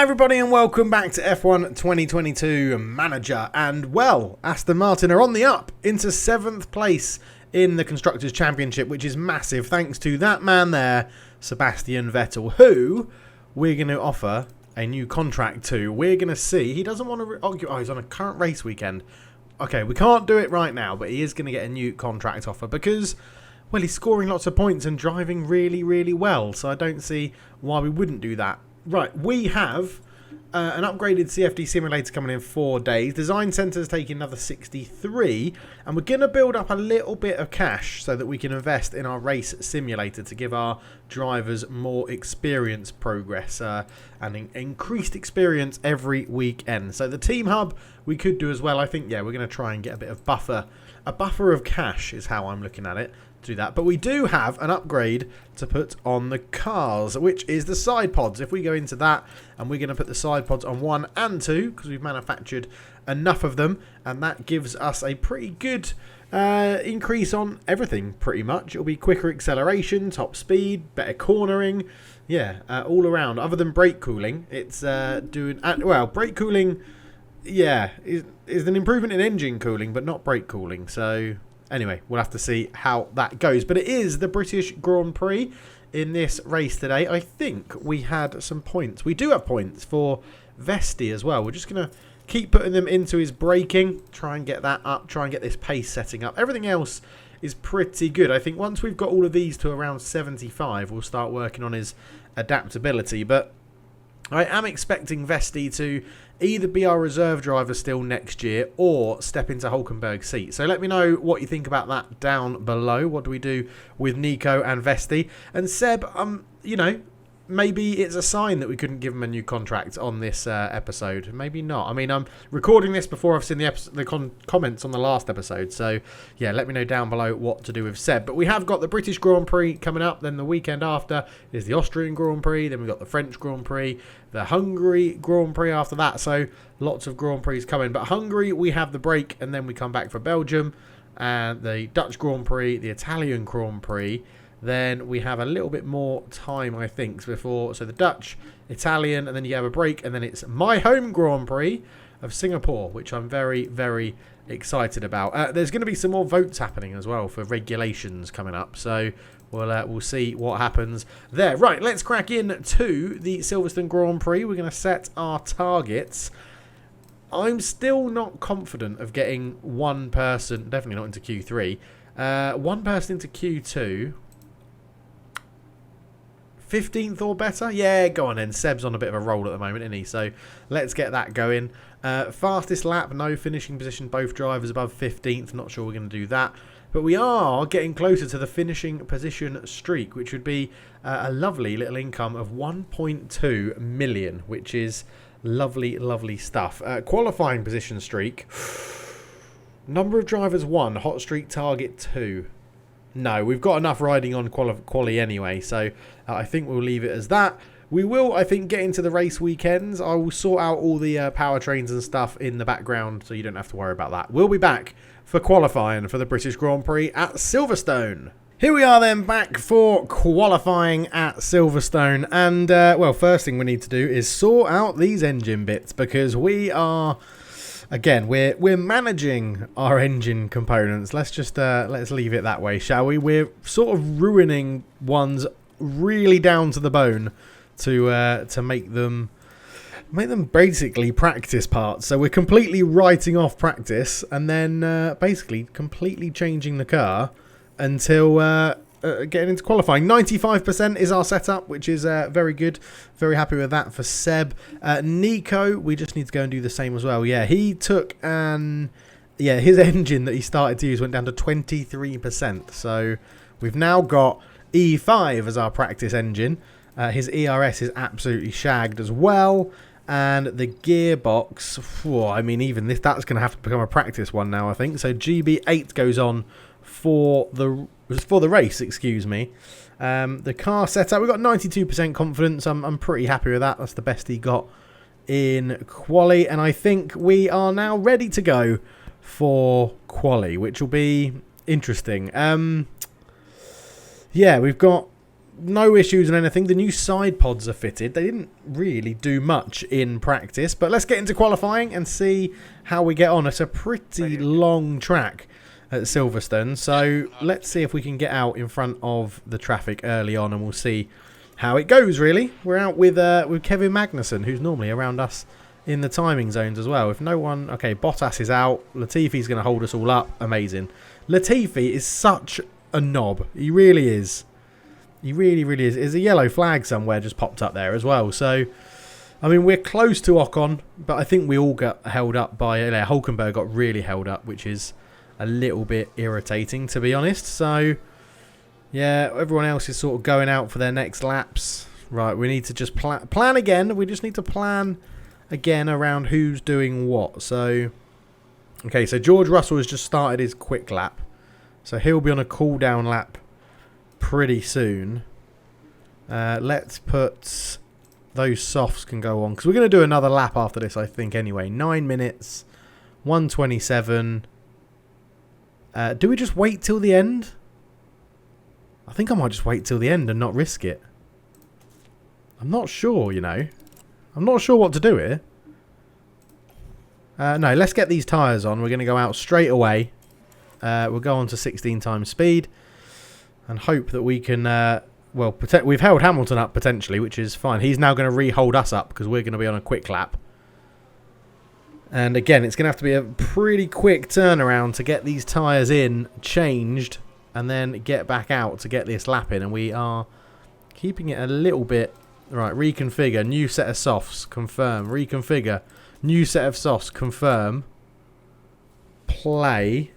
everybody and welcome back to F1 2022 Manager. And well, Aston Martin are on the up into 7th place in the Constructors' Championship, which is massive thanks to that man there, Sebastian Vettel, who we're going to offer a new contract to. We're going to see. He doesn't want to argue. Oh, he's on a current race weekend. Okay, we can't do it right now, but he is going to get a new contract offer because, well, he's scoring lots of points and driving really, really well. So I don't see why we wouldn't do that. Right, we have an upgraded CFD simulator coming in 4 days. Design Centre's taking another 63. And we're going to build up a little bit of cash so that we can invest in our race simulator to give our drivers more experience progress and increased experience every weekend. So the Team Hub we could do as well. I think, yeah, we're going to try and get a bit of buffer. A buffer of cash is how I'm looking at it. Do that, but we do have an upgrade to put on the cars, which is the side pods. If we go into that, and we're going to put the side pods on 1 and 2 because we've manufactured enough of them, and that gives us a pretty good increase on everything. Pretty much, it'll be quicker acceleration, top speed, better cornering, yeah, all around. Other than brake cooling, it's doing well. Brake cooling, yeah, is an improvement in engine cooling, but not brake cooling. So. Anyway, we'll have to see how that goes. But it is the British Grand Prix in this race today. I think we had some points. We do have points for Vesti as well. We're just going to keep putting them into his braking. Try and get that up. Try and get this pace setting up. Everything else is pretty good. I think once we've got all of these to around 75, we'll start working on his adaptability. But I am expecting Vesti to either be our reserve driver still next year or step into Hulkenberg's seat. So let me know what you think about that down below. What do we do with Nico and Vesti? And Seb, you know, maybe it's a sign that we couldn't give him a new contract on this episode. Maybe not. I mean, I'm recording this before I've seen the comments on the last episode. So, yeah, let me know down below what to do with Seb. But we have got the British Grand Prix coming up. Then the weekend after is the Austrian Grand Prix. Then we've got the French Grand Prix, the Hungary Grand Prix after that. So, lots of Grand Prix coming. But Hungary, we have the break, and then we come back for Belgium. And the Dutch Grand Prix, the Italian Grand Prix. Then we have a little bit more time, I think, before. So the Dutch, Italian, and then you have a break. And then it's my home Grand Prix of Singapore, which I'm very, very excited about. There's going to be some more votes happening as well for regulations coming up. So we'll see what happens there. Right, let's crack in to the Silverstone Grand Prix. We're going to set our targets. I'm still not confident of getting one person, definitely not into Q3, one person into Q2. 15th or better? Yeah, go on then. Seb's on a bit of a roll at the moment, isn't he? So let's get that going. Fastest lap, no finishing position. Both drivers above 15th. Not sure we're going to do that. But we are getting closer to the finishing position streak, which would be a lovely little income of 1.2 million, which is lovely, lovely stuff. Qualifying position streak. Number of drivers 1. Hot streak target 2. No, we've got enough riding on quali anyway, so I think we'll leave it as that. We will, I think, get into the race weekends. I will sort out all the powertrains and stuff in the background, so you don't have to worry about that. We'll be back for qualifying for the British Grand Prix at Silverstone. Here we are then, back for qualifying at Silverstone. And, well, first thing we need to do is sort out these engine bits, because we are... Again, we're managing our engine components. Let's just let's leave it that way, shall we? We're sort of ruining ones really down to the bone to make them basically practice parts. So we're completely writing off practice and then basically completely changing the car until getting into qualifying. 95% is our setup, which is very good. Very happy with that for Seb. Nico, we just need to go and do the same as well. Yeah, he took his engine that he started to use went down to 23%. So we've now got E5 as our practice engine. His ERS is absolutely shagged as well. And the gearbox, I mean, even this, that's going to have to become a practice one now, I think. So GB8 goes on for the race, excuse me. The car setup, we've got 92% confidence. I'm pretty happy with that. That's the best he got in quali, and I think we are now ready to go for quali, which will be interesting. Yeah, we've got no issues and anything. The new side pods are fitted. They didn't really do much in practice, but let's get into qualifying and see how we get on. It's a pretty long track at Silverstone, so let's see if we can get out in front of the traffic early on, and we'll see how it goes, really. We're out with Kevin Magnussen, who's normally around us in the timing zones as well. If no one... Okay, Bottas is out. Latifi's going to hold us all up. Amazing. Latifi is such a knob. He really is. He really, really is. There's a yellow flag somewhere just popped up there as well. So, I mean, we're close to Ocon, but I think we all got held up by... Hulkenberg got really held up, which is a little bit irritating, to be honest. So, yeah, everyone else is sort of going out for their next laps. Right, we need to just plan again. We just need to plan again around who's doing what. So, okay, so George Russell has just started his quick lap. So he'll be on a cool down lap pretty soon. Let's put those softs can go on, because we're going to do another lap after this, I think, anyway. 9 minutes, 1:27. Do we just wait till the end? I think I might just wait till the end and not risk it. I'm not sure, you know. I'm not sure what to do here. No, let's get these tyres on. We're going to go out straight away. We'll go on to 16 times speed and hope that we can... well, we've held Hamilton up potentially, which is fine. He's now going to re-hold us up because we're going to be on a quick lap. And again, it's going to have to be a pretty quick turnaround to get these tyres in, changed, and then get back out to get this lap in. And we are keeping it a little bit... Right, reconfigure, new set of softs, confirm, reconfigure, new set of softs, confirm, play,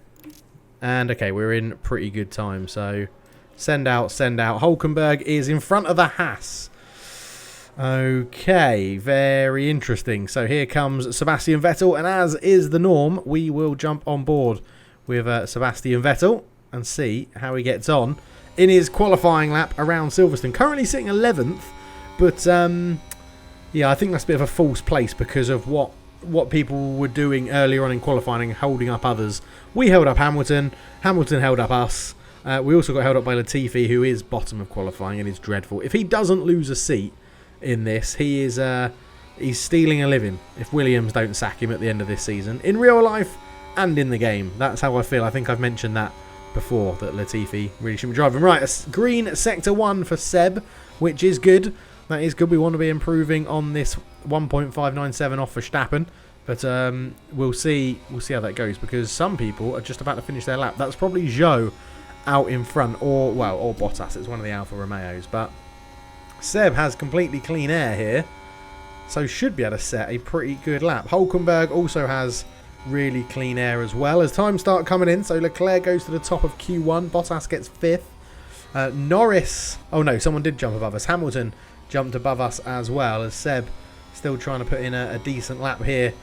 and okay, we're in pretty good time, so send out, send out. Hulkenberg is in front of the Haas. Okay, very interesting. So here comes Sebastian Vettel, and as is the norm, we will jump on board with Sebastian Vettel and see how he gets on in his qualifying lap around Silverstone. Currently sitting 11th. But, yeah, I think that's a bit of a false place because of what people were doing earlier on in qualifying, holding up others. We held up Hamilton. Hamilton held up us. We also got held up by Latifi, who is bottom of qualifying and is dreadful. If he doesn't lose a seat in this, he is he's stealing a living if Williams don't sack him at the end of this season. In real life and in the game. That's how I feel. I think I've mentioned that before, that Latifi really shouldn't be driving. Right, a green sector 1 for Seb, which is good. That is good. We want to be improving on this 1.597 off Verstappen, but we'll see how that goes, because some people are just about to finish their lap. That's probably Zhou out in front, or Bottas. It's one of the Alfa Romeos, but Seb has completely clean air here, so should be able to set a pretty good lap. Hulkenberg also has really clean air as well. As time start coming in, so Leclerc goes to the top of Q1. Bottas gets 5th. Norris, oh no, someone did jump above us. Hamilton jumped above us as well, as Seb still trying to put in a decent lap here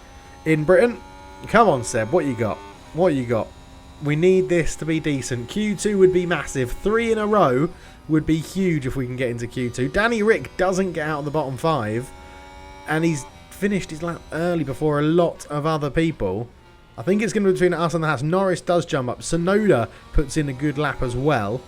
in Britain. Come on, Seb, what you got? What you got? We need this to be decent. Q2 would be massive. 3 in a row would be huge if we can get into Q2. Danny Rick doesn't get out of the bottom 5, and he's finished his lap early before a lot of other people. I think it's going to be between us and the Haas. Norris does jump up. Sonoda puts in a good lap as well.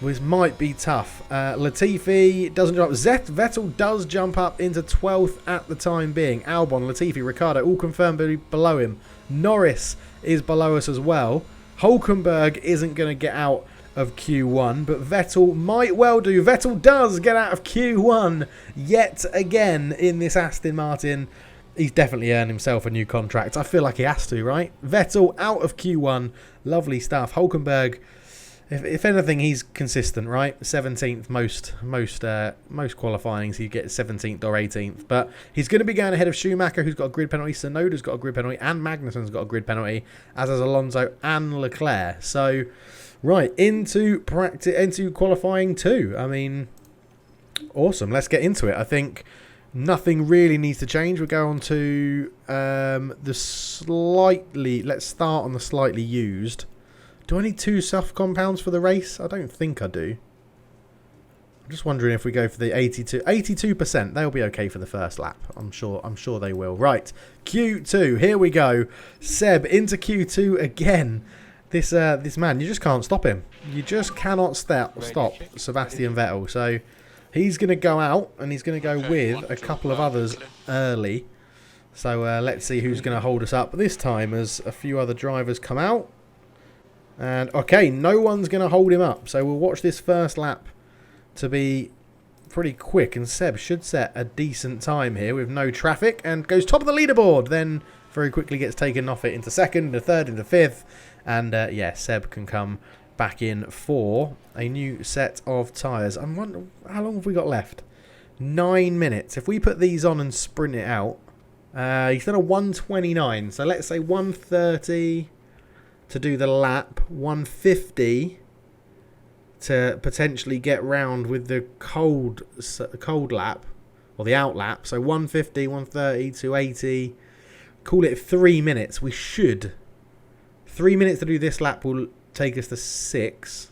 This might be tough. Latifi doesn't jump up. Vettel does jump up into 12th at the time being. Albon, Latifi, Ricciardo all confirmed below him. Norris is below us as well. Hulkenberg isn't going to get out of Q1, but Vettel might well do. Vettel does get out of Q1 yet again in this Aston Martin. He's definitely earned himself a new contract. I feel like he has to, right? Vettel out of Q1. Lovely stuff. Hulkenberg... If anything, he's consistent, right? 17th most qualifying, so you get 17th or 18th. But he's going to be going ahead of Schumacher, who's got a grid penalty. Sonoda's got a grid penalty, and Magnussen's got a grid penalty, as has Alonso and Leclerc. So, right, into qualifying 2. I mean, awesome. Let's get into it. I think nothing really needs to change. We'll go on to let's start on the slightly used. Do I need 2 soft compounds for the race? I don't think I do. I'm just wondering if we go for the 82%. They'll be okay for the first lap. I'm sure they will. Right, Q2. Here we go. Seb into Q2 again. This man, you just can't stop him. You just cannot stop Sebastian Vettel. So he's going to go out, and he's going to go with a couple of others early. So let's see who's going to hold us up this time as a few other drivers come out. And okay, no one's going to hold him up. So we'll watch this first lap to be pretty quick. And Seb should set a decent time here with no traffic and goes top of the leaderboard. Then very quickly gets taken off it into second, into third, into fifth. And yeah, Seb can come back in for a new set of tyres. I'm wondering, how long have we got left? 9 minutes. If we put these on and sprint it out, he's done a 1:29. So let's say 1:30 to do the lap, 1:50 to potentially get round with the cold lap, or the out lap. So 1:50, 1:30, 2:80. Call it 3 minutes. We should. 3 minutes to do this lap will take us to 6.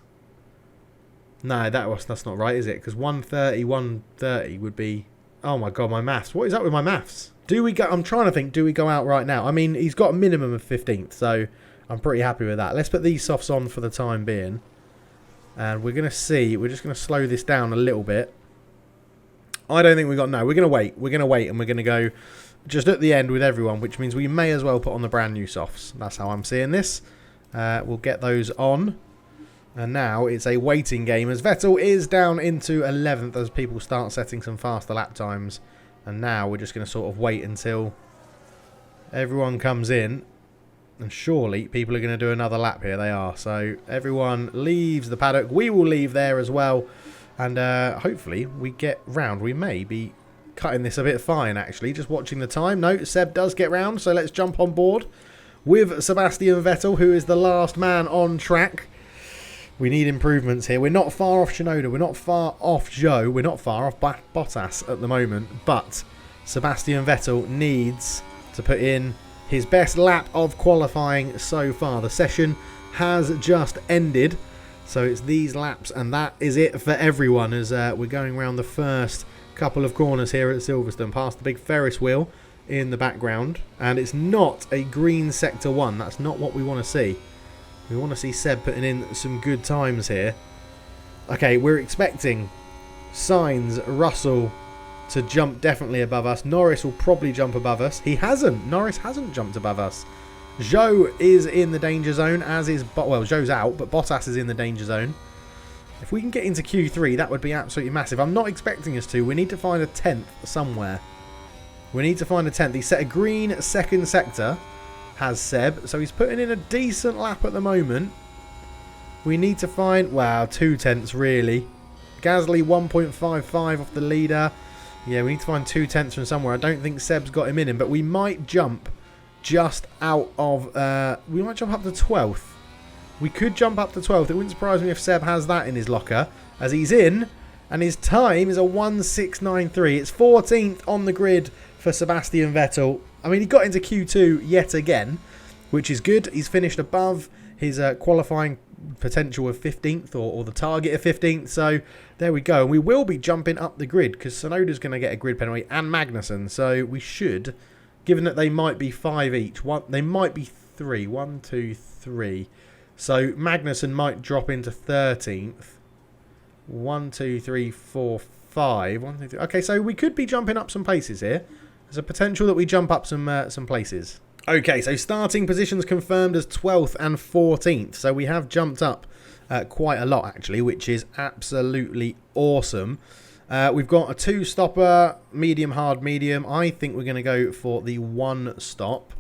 No, that's not right, is it? Because 1:30, 1:30 would be... Oh my god, my maths. What is up with my maths? Do we go... I'm trying to think, do we go out right now? I mean, he's got a minimum of 15th, so I'm pretty happy with that. Let's put these softs on for the time being. And we're going to see... We're just going to slow this down a little bit. I don't think we got... No, we're going to wait. We're going to wait, and we're going to go just at the end with everyone, which means we may as well put on the brand new softs. That's how I'm seeing this. We'll get those on. And now it's a waiting game as Vettel is down into 11th as people start setting some faster lap times. And now we're just going to sort of wait until everyone comes in. And surely people are going to do another lap here. They are. So everyone leaves the paddock. We will leave there as well. And hopefully we get round. We may be cutting this a bit fine, actually. Just watching the time. No, Seb does get round. So let's jump on board with Sebastian Vettel, who is the last man on track. We need improvements here. We're not far off Shinoda. We're not far off Joe. We're not far off Bottas at the moment. But Sebastian Vettel needs to put in his best lap of qualifying so far. The session has just ended. So it's these laps, and that is it for everyone as we're going around the first couple of corners here at Silverstone, past the big Ferris wheel in the background. And it's not a green sector 1. That's not what we want to see. We want to see Seb putting in some good times here. Okay, we're expecting Sainz, Russell to jump definitely above us. Norris will probably jump above us. He hasn't. Norris hasn't jumped above us. Zhou is in the danger zone, as is... Well, Zhou's out, but Bottas is in the danger zone. If we can get into Q3, that would be absolutely massive. I'm not expecting us to. We need to find a 10th somewhere. We need to find a 10th. He set a green second sector, has Seb. So he's putting in a decent lap at the moment. We need to find... Wow, 2 tenths, really. Gasly 1.55 off the leader. Yeah, we need to find 2 tenths from somewhere. I don't think Seb's got him in him, but we might jump just out of... we might jump up to 12th. We could jump up to 12th. It wouldn't surprise me if Seb has that in his locker, as he's in, and his time is a 1:6.93. It's 14th on the grid for Sebastian Vettel. I mean, he got into Q2 yet again, which is good. He's finished above his qualifying potential of 15th, or the target of 15th. So there we go. And we will be jumping up the grid because Tsunoda's going to get a grid penalty, and Magnussen. So we should, given that they might be 5 each, they might be 3. 1, 2, 3. So Magnussen might drop into 13th. 1, 2, 3, 4, 5. 1, 2, 3. Okay, so we could be jumping up some places here. There's a potential that we jump up some places. Okay, so starting positions confirmed as 12th and 14th. So we have jumped up quite a lot, actually, which is absolutely awesome. We've got a 2-stopper, medium, hard, medium. I think we're going to go for the 1 stop.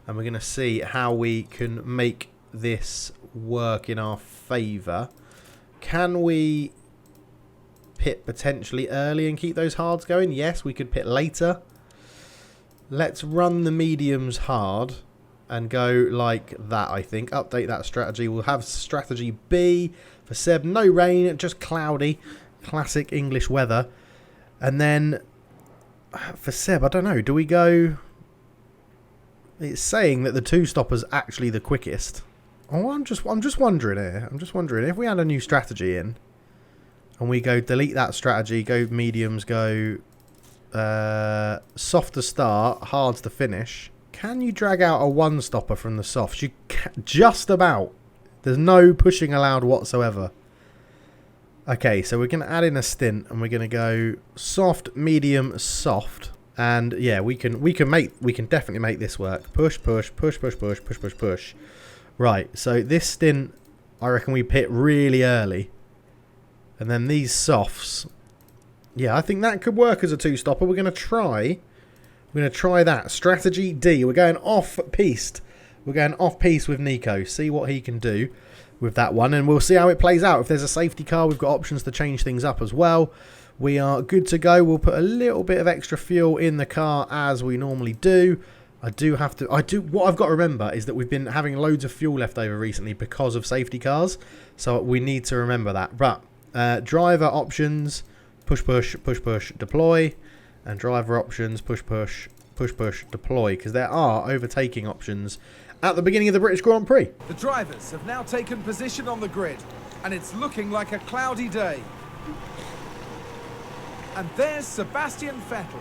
And we're going to see how we can make this work in our favour. Can we pit potentially early and keep those hards going? Yes, we could pit later. Let's run the mediums hard and go like that, I think. Update that strategy. We'll have strategy B for Seb. No rain, just cloudy. Classic English weather. And then for Seb, I don't know. Do we go... It's saying that the 2-stopper's actually the quickest. Oh, I'm just wondering here. I'm just wondering if we had a new strategy in and we go delete that strategy, go mediums, go soft to start, hards to finish. Can you drag out a 1-stopper from the softs? You can, just about. There's no pushing allowed whatsoever. Okay, so we're going to add in a stint, and we're going to go soft, medium, soft. And yeah, we can definitely make this work. Push, push, push, push, push, push, push, push. Right, so this stint, I reckon we pit really early. And then these softs, yeah, I think that could work as a two-stopper. We're going to try that. Strategy D. We're going off-piste. We're going off-piste with Nico. See what he can do with that one. And we'll see how it plays out. If there's a safety car, we've got options to change things up as well. We are good to go. We'll put a little bit of extra fuel in the car as we normally do. What I've got to remember is that we've been having loads of fuel left over recently because of safety cars. So we need to remember that. But driver options... Push, push, push, push, deploy. And driver options, push, push, push, push, deploy. Because there are overtaking options at the beginning of the British Grand Prix. The drivers have now taken position on the grid. And it's looking like a cloudy day. And there's Sebastian Vettel.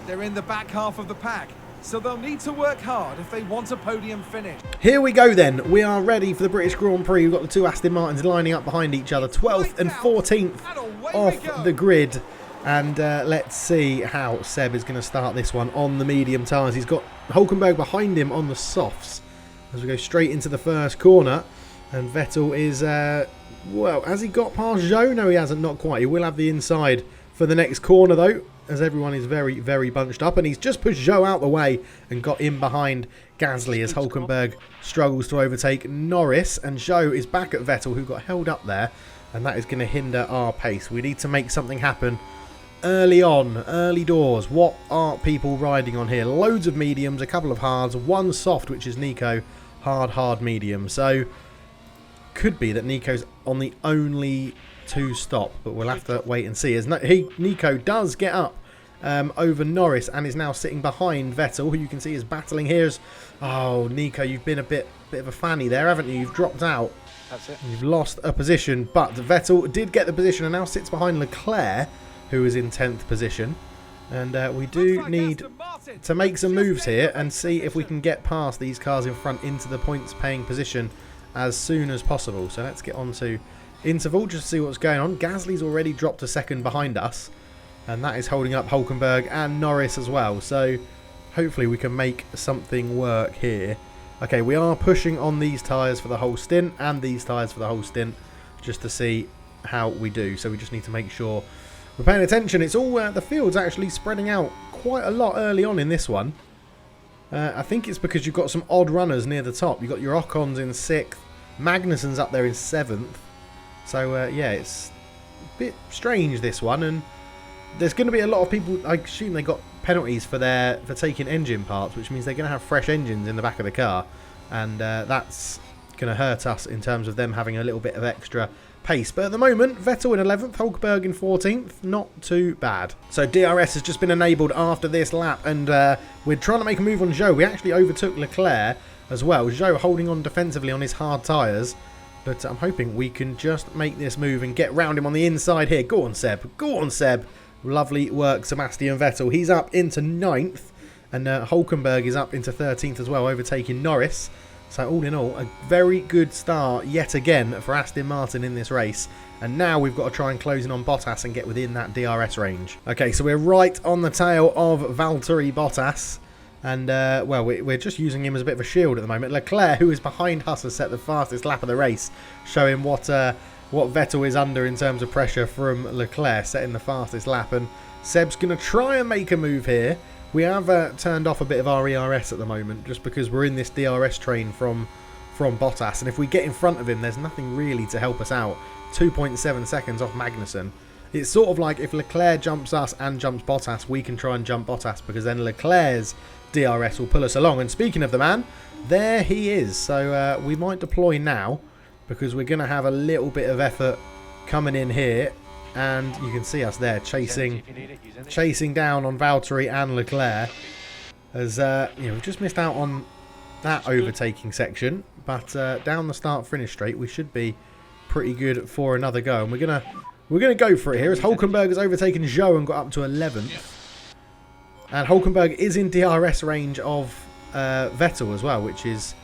They're in the back half of the pack. So they'll need to work hard if they want a podium finish. Here we go then. We are ready for the British Grand Prix. We've got the two Aston Martins lining up behind each other. 12th and 14th off the grid. And let's see how Seb is going to start this one on the medium tyres. He's got Hulkenberg behind him on the softs as we go straight into the first corner. And Vettel is, well, has he got past Zhou? No, he hasn't, not quite. He will have the inside for the next corner though, as everyone is very, very bunched up. And he's just pushed Zhou out the way and got in behind Gasly as Hulkenberg struggles to overtake Norris. And Zhou is back at Vettel, who got held up there. And that is going to hinder our pace. We need to make something happen early on, early doors. What are people riding on here? Loads of mediums, a couple of hards, one soft, which is Nico. Hard, hard, medium. So, could be that Nico's on the only two stop, but we'll have to wait and see. As Nico does get up over Norris and is now sitting behind Vettel, who you can see is battling here. Oh, Nico, you've been a bit of a fanny there, haven't you? You've dropped out. That's it. You've lost a position, but Vettel did get the position and now sits behind Leclerc, who is in 10th position. And we do need to make some moves here and see if we can get past these cars in front into the points paying position as soon as possible. So let's get on to interval just to see what's going on. Gasly's already dropped a second behind us, and that is holding up Hulkenberg and Norris as well. So hopefully we can make something work here. Okay, we are pushing on these tyres for the whole stint and these tyres for the whole stint just to see how we do. So we just need to make sure we're paying attention. It's all the field's actually spreading out quite a lot early on in this one. I think it's because you've got some odd runners near the top. You've got your Ocons in 6th, Magnussen's up there in 7th. So yeah, it's a bit strange this one, and there's going to be a lot of people. I assume they got penalties for taking engine parts, which means they're going to have fresh engines in the back of the car, and that's going to hurt us in terms of them having a little bit of extra pace. But at the moment, Vettel in 11th, Hulkenberg in 14th, not too bad. So DRS has just been enabled after this lap, and we're trying to make a move on Zhou. We actually overtook Leclerc as well. Zhou holding on defensively on his hard tyres. But I'm hoping we can just make this move and get round him on the inside here. Go on, Seb. Go on, Seb. Lovely work, Sebastian Vettel. He's up into 9th. And Hulkenberg is up into 13th as well, overtaking Norris. So all in all, a very good start yet again for Aston Martin in this race. And now we've got to try and close in on Bottas and get within that DRS range. Okay, so we're right on the tail of Valtteri Bottas. And, well, we're just using him as a bit of a shield at the moment. Leclerc, who is behind us, has set the fastest lap of the race, showing what Vettel is under in terms of pressure from Leclerc, setting the fastest lap. And Seb's going to try and make a move here. We have turned off a bit of our ERS at the moment, just because we're in this DRS train from Bottas. And if we get in front of him, there's nothing really to help us out. 2.7 seconds off Magnussen. It's sort of like if Leclerc jumps us and jumps Bottas, we can try and jump Bottas, because then Leclerc's DRS will pull us along. And speaking of the man, there he is. So we might deploy now, because we're going to have a little bit of effort coming in here. And you can see us there chasing down on Valtteri and Leclerc. As we've just missed out on that overtaking section. But down the start-finish straight, we should be pretty good for another go. And we're gonna go for it here, as Hulkenberg has overtaken Zhou and got up to 11th. And Hulkenberg is in DRS range of Vettel as well, which is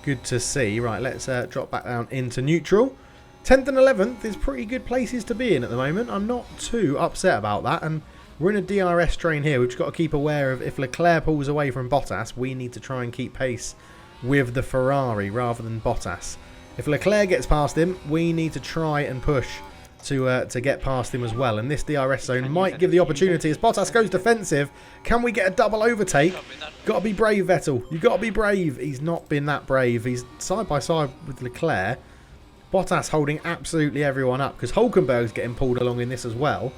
good to see. Right, let's drop back down into neutral. 10th and 11th is pretty good places to be in at the moment. I'm not too upset about that. And we're in a DRS train here. We've just got to keep aware of if Leclerc pulls away from Bottas, we need to try and keep pace with the Ferrari rather than Bottas. If Leclerc gets past him, we need to try and push to get past him as well. And this DRS zone might give the opportunity as Bottas goes defensive. Can we get a double overtake? Got to be brave, Vettel. You've got to be brave. He's not been that brave. He's side by side with Leclerc. Bottas holding absolutely everyone up because Hulkenberg's getting pulled along in this as well.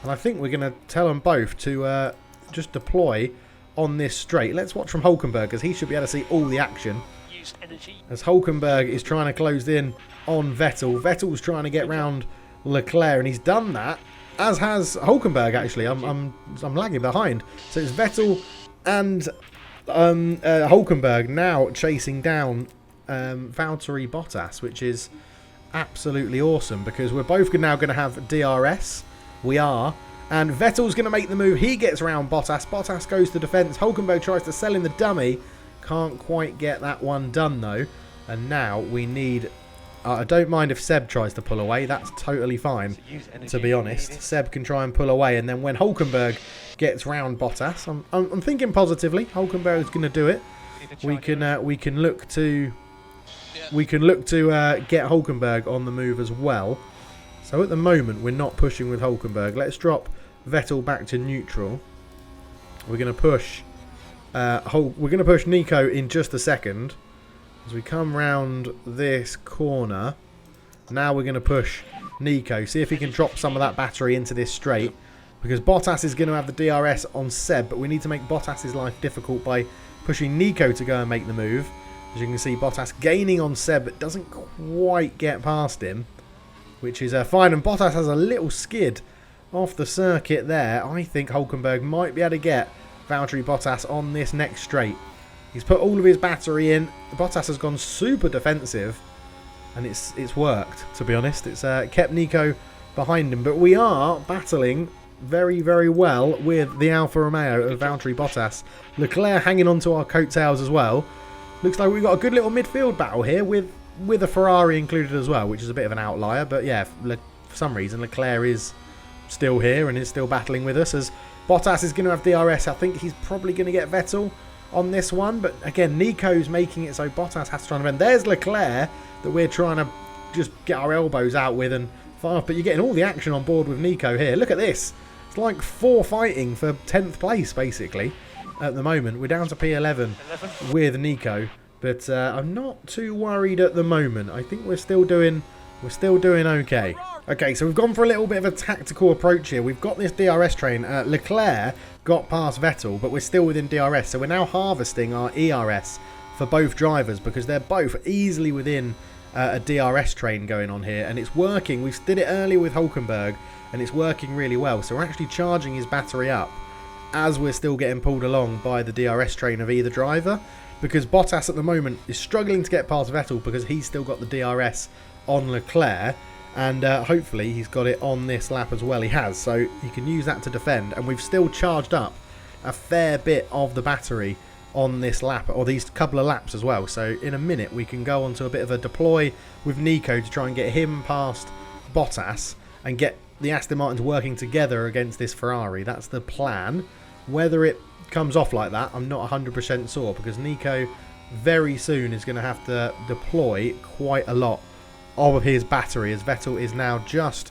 And I think we're going to tell them both to just deploy on this straight. Let's watch from Hulkenberg because he should be able to see all the action. As Hulkenberg is trying to close in on Vettel. Vettel's trying to get round Leclerc and he's done that, as has Hulkenberg actually. I'm lagging behind. So it's Vettel and Hulkenberg now chasing down Valtteri Bottas, which is absolutely awesome because we're both now going to have DRS. We are. And Vettel's going to make the move. He gets around Bottas. Bottas goes to defence. Hulkenberg tries to sell in the dummy. Can't quite get that one done though. And now we need... I don't mind if Seb tries to pull away. That's totally fine, to be honest. Seb can try and pull away. And then when Hulkenberg gets round Bottas, I'm thinking positively. Hulkenberg's going to do it. We can look to get Hulkenberg on the move as well. So at the moment we're not pushing with Hulkenberg. Let's drop Vettel back to neutral. We're going to push Nico in just a second as we come round this corner. Now we're going to push Nico. See if he can drop some of that battery into this straight because Bottas is going to have the DRS on Seb, but we need to make Bottas's life difficult by pushing Nico to go and make the move. As you can see, Bottas gaining on Seb but doesn't quite get past him, which is fine. And Bottas has a little skid off the circuit there. I think Hulkenberg might be able to get Valtteri Bottas on this next straight. He's put all of his battery in. Bottas has gone super defensive, and it's worked, to be honest. It's kept Nico behind him. But we are battling very, very well with the Alfa Romeo of Valtteri Bottas. Leclerc hanging on to our coattails as well. Looks like we've got a good little midfield battle here with a Ferrari included as well, which is a bit of an outlier. But yeah, for some reason, Leclerc is still here and is still battling with us. As Bottas is going to have DRS, I think he's probably going to get Vettel on this one. But again, Nico's making it so Bottas has to try and defend. There's Leclerc that we're trying to just get our elbows out with and fire off. But you're getting all the action on board with Nico here. Look at this. It's like 4 fighting for 10th place, basically, at the moment. We're down to P11 with Nico. But I'm not too worried at the moment. I think we're still doing okay. Okay, so we've gone for a little bit of a tactical approach here. We've got this DRS train. Leclerc got past Vettel, but we're still within DRS. So we're now harvesting our ERS for both drivers because they're both easily within a DRS train going on here. And it's working. We did it earlier with Hulkenberg, and it's working really well. So we're actually charging his battery up as we're still getting pulled along by the DRS train of either driver. Because Bottas at the moment is struggling to get past Vettel because he's still got the DRS on Leclerc. And hopefully he's got it on this lap as well. He has, so he can use that to defend. And we've still charged up a fair bit of the battery on this lap, or these couple of laps as well. So in a minute we can go on to a bit of a deploy with Nico to try and get him past Bottas and get the Aston Martins working together against this Ferrari. That's the plan. Whether it comes off like that, I'm not 100% sure, because Nico very soon is going to have to deploy quite a lot of his battery, as Vettel is now just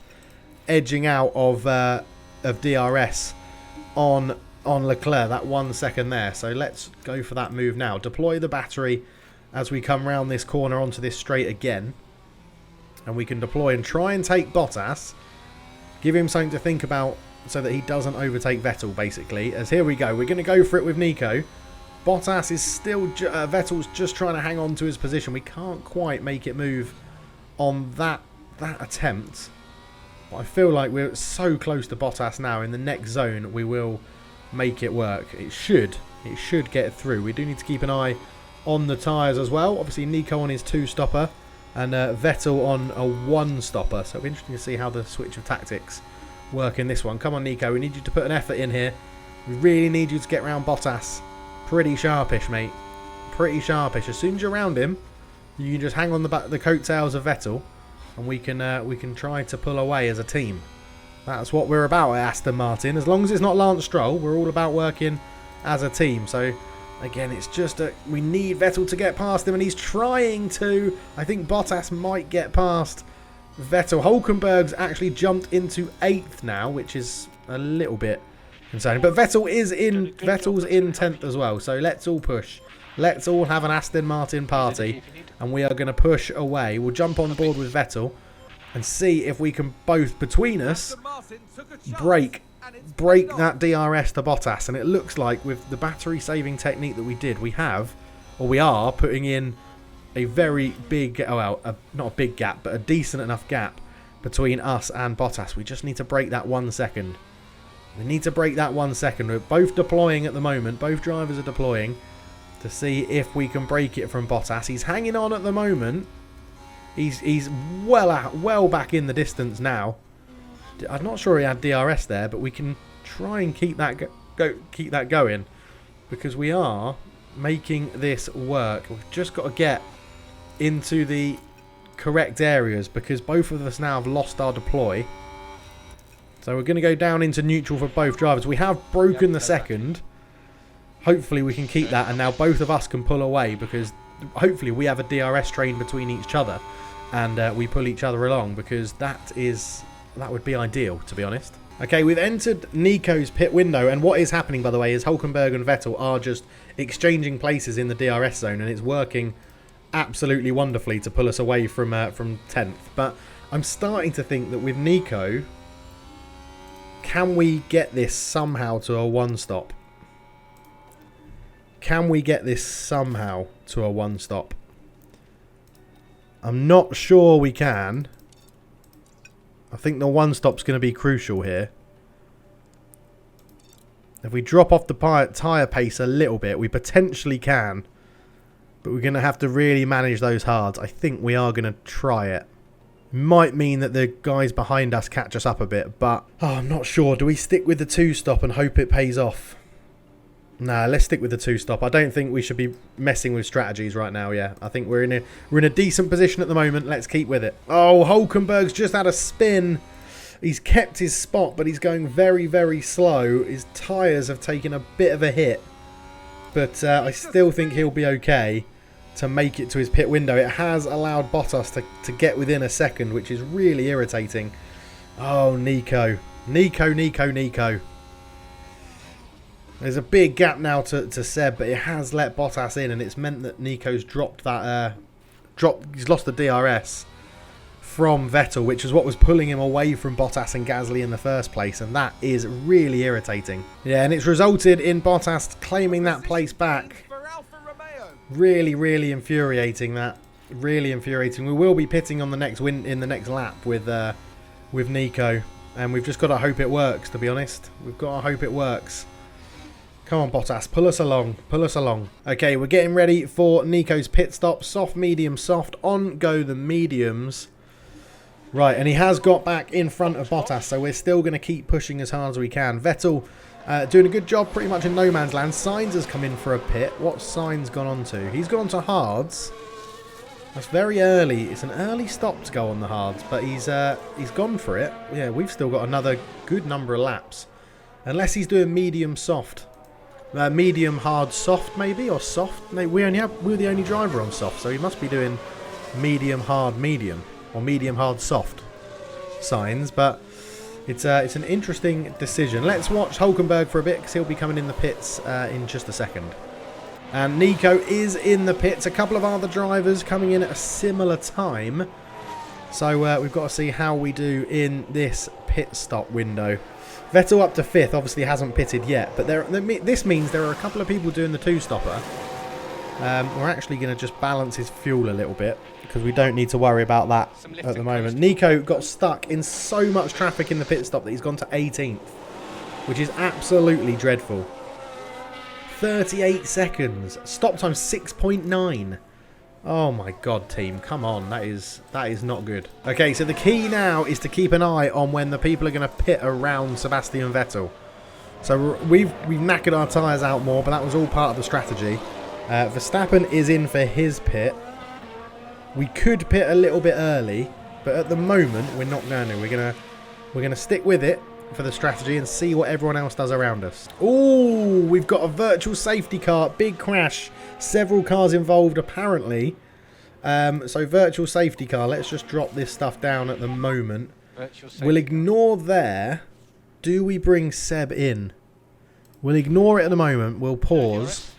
edging out of DRS on Leclerc, that 1 second there. So let's go for that move now. Deploy the battery as we come round this corner onto this straight again, and we can deploy and try and take Bottas, give him something to think about so that he doesn't overtake Vettel, basically. As here we go, we're going to go for it with Nico. Bottas is still, Vettel's just trying to hang on to his position. We can't quite make it move on that attempt. But I feel like we're so close to Bottas now. In the next zone, we will make it work. It should get through. We do need to keep an eye on the tyres as well. Obviously, Nico on his 2-stopper and Vettel on a 1-stopper. So it'll be interesting to see how the switch of tactics work in this one. Come on, Nico. We need you to put an effort in here. We really need you to get round Bottas. Pretty sharpish, mate. Pretty sharpish. As soon as you're around him, You can just hang on the coattails of Vettel, and we can try to pull away as a team. That's what we're about at Aston Martin. As long as it's not Lance Stroll, we're all about working as a team. So again, it's just we need Vettel to get past him, and he's trying to. I think Bottas might get past Vettel. Hulkenberg's actually jumped into 8th now, which is a little bit concerning. But Vettel's in 10th as well. So let's all push. Let's all have an Aston Martin party, and we are going to push away. We'll jump on board with Vettel and see if we can both, between us, break that DRS to Bottas. And it looks like with the battery saving technique that we did, we are putting in a very big, not a big gap, but a decent enough gap between us and Bottas. We just need to break that 1 second. We need to break that 1 second. We're both deploying at the moment. Both drivers are deploying to see if we can break it from Bottas. He's hanging on at the moment. He's well back in the distance now. I'm not sure he had DRS there, but we can try and keep that going, because we are making this work. We've just got to get into the correct areas, because both of us now have lost our deploy. So we're going to go down into neutral for both drivers. We have broken the second. Hopefully we can keep that, and now both of us can pull away, because hopefully we have a DRS train between each other, and we pull each other along, because that would be ideal, to be honest. Okay, we've entered Nico's pit window, and what is happening, by the way, is Hulkenberg and Vettel are just exchanging places in the DRS zone, and it's working absolutely wonderfully to pull us away from 10th. But I'm starting to think that with Nico, can we get this somehow to a one-stop? Can we get this somehow to a one-stop? I'm not sure we can. I think the one-stop's going to be crucial here. If we drop off the tyre pace a little bit, we potentially can. But we're going to have to really manage those hards. I think we are going to try it. Might mean that the guys behind us catch us up a bit, but I'm not sure. Do we stick with the two-stop and hope it pays off? Nah, let's stick with the two-stop. I don't think we should be messing with strategies right now. Yeah, I think we're in a decent position at the moment. Let's keep with it. Oh, Hulkenberg's just had a spin. He's kept his spot, but he's going very, very slow. His tyres have taken a bit of a hit, but I still think he'll be okay to make it to his pit window. It has allowed Bottas to get within a second, which is really irritating. Oh, Nico. Nico. There's a big gap now to Seb, but it has let Bottas in, and it's meant that Nico's dropped that. He's lost the DRS from Vettel, which is what was pulling him away from Bottas and Gasly in the first place, and that is really irritating. Yeah, and it's resulted in Bottas claiming that place back. Really, really infuriating. That really infuriating. We will be pitting on the next in the next lap with Nico, and we've just got to hope it works. To be honest, we've got to hope it works. Come on, Bottas, pull us along, pull us along. Okay, we're getting ready for Nico's pit stop. Soft, medium, soft. On go the mediums. Right, and he has got back in front of Bottas, so we're still going to keep pushing as hard as we can. Vettel doing a good job pretty much in no man's land. Sainz has come in for a pit. What's Sainz gone on to? He's gone on to hards. That's very early. It's an early stop to go on the hards, but he's gone for it. Yeah, we've still got another good number of laps. Unless he's doing medium, soft. Medium, hard, soft maybe, or soft. No, we're the only driver on soft, so he must be doing medium, hard, medium, or medium, hard, soft signs. But it's an interesting decision. Let's watch Hulkenberg for a bit, because he'll be coming in the pits in just a second. And Nico is in the pits. A couple of other drivers coming in at a similar time. So we've got to see how we do in this pit stop window. Vettel up to 5th, obviously hasn't pitted yet, but this means there are a couple of people doing the two-stopper. We're actually going to just balance his fuel a little bit, because we don't need to worry about that at the moment. Nico got stuck in so much traffic in the pit stop that he's gone to 18th, which is absolutely dreadful. 38 seconds. Stop time 6.9. Oh my god, team, come on, that is not good. Okay, so the key now is to keep an eye on when the people are going to pit around Sebastian Vettel. So we've knackered our tyres out more, but that was all part of the strategy. Verstappen is in for his pit. We could pit a little bit early, but at the moment we're not going to. We're gonna stick with it for the strategy and see what everyone else does around us. Oh, we've got a virtual safety car. Big crash. Several cars involved apparently. So virtual safety car. Let's just drop this stuff down at the moment. We'll ignore there. Do we bring Seb in? We'll ignore it at the moment. We'll pause.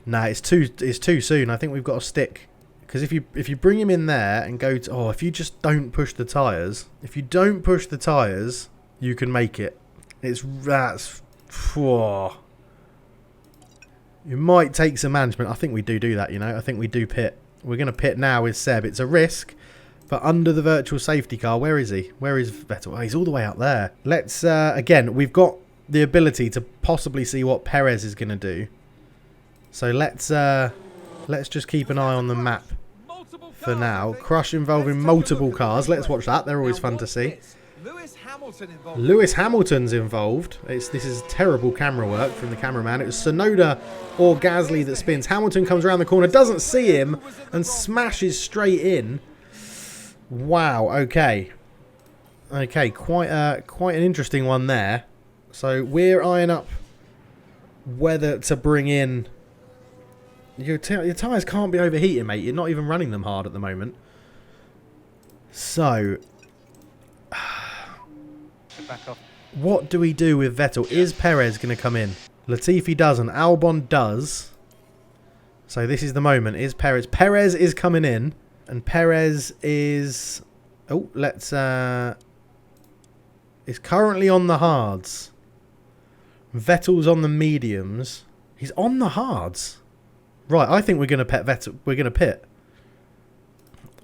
Nah, it's too soon. I think we've got to stick. Because if you bring him in there and go to... Oh, if you just don't push the tyres. If you don't push the tyres, you can make it. That's... Whoa. You might take some management. I think we do that, you know. I think we do pit. We're going to pit now with Seb. It's a risk. But under the virtual safety car, where is he? Where is Vettel? Oh, he's all the way out there. Let's... again, we've got the ability to possibly see what Perez is going to do. So let's just keep an eye on the map for now. Crush involving multiple cars. Let's watch that. They're always fun to see. Lewis Hamilton's involved. This is terrible camera work from the cameraman. It was Tsunoda or Gasly that spins. Hamilton comes around the corner, doesn't see him, and smashes straight in. Wow. Okay. Okay. Quite an interesting one there. So we're eyeing up whether to bring in. Your tyres can't be overheating, mate. You're not even running them hard at the moment. So, what do we do with Vettel? Is Perez going to come in? Latifi doesn't. Albon does. So this is the moment. Is Perez? Perez is coming in. And Perez is... Oh, let's... is currently on the hards. Vettel's on the mediums. He's on the hards. Right, I think we're going to pit Vettel. We're going to pit.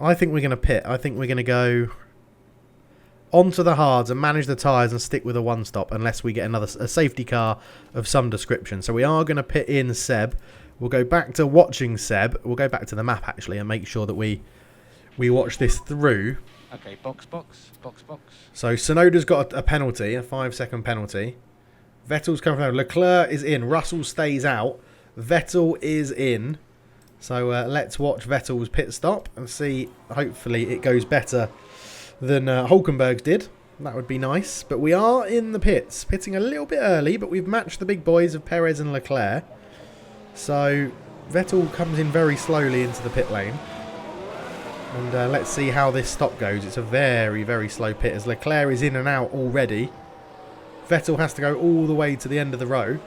I think we're going to pit. I think we're going to go onto the hards and manage the tyres and stick with a one-stop unless we get a safety car of some description. So we are going to pit in Seb. We'll go back to watching Seb. We'll go back to the map, actually, and make sure that we watch this through. Okay, box. So Tsunoda's got a penalty, a 5-second penalty. Vettel's coming from Leclerc is in. Russell stays out. Vettel is in. So let's watch Vettel's pit stop and see. Hopefully it goes better than Hulkenberg's did. That would be nice. But we are in the pits. Pitting a little bit early, but we've matched the big boys of Perez and Leclerc. So Vettel comes in very slowly into the pit lane. And let's see how this stop goes. It's a very, very slow pit as Leclerc is in and out already. Vettel has to go all the way to the end of the row.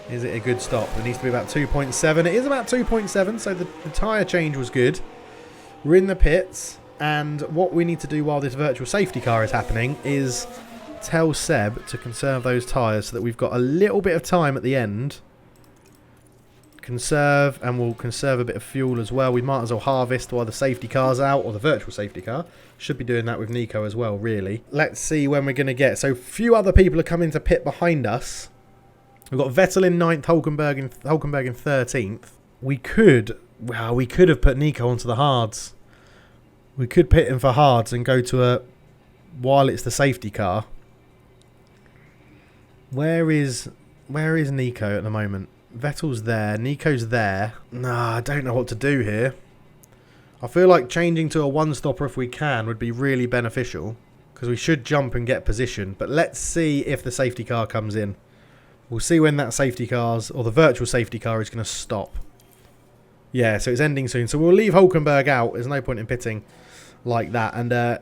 Is it a good stop? It needs to be about 2.7. It is about 2.7, so the tyre change was good. We're in the pits, and what we need to do while this virtual safety car is happening is tell Seb to conserve those tyres so that we've got a little bit of time at the end. Conserve, and we'll conserve a bit of fuel as well. We might as well harvest while the safety car's out, or the virtual safety car. Should be doing that with Nico as well, really. Let's see when we're going to get. So a few other people are coming to pit behind us. We've got Vettel in 9th, Hulkenberg in 13th. We could have put Nico onto the hards. We could pit him for hards and go to a, while it's the safety car. Where is Nico at the moment? Vettel's there, Nico's there. Nah, I don't know what to do here. I feel like changing to a one-stopper if we can would be really beneficial, because we should jump and get position. But let's see if the safety car comes in. We'll see when that safety car's, or the virtual safety car, is going to stop. Yeah, so it's ending soon. So we'll leave Hulkenberg out. There's no point in pitting like that. And, well,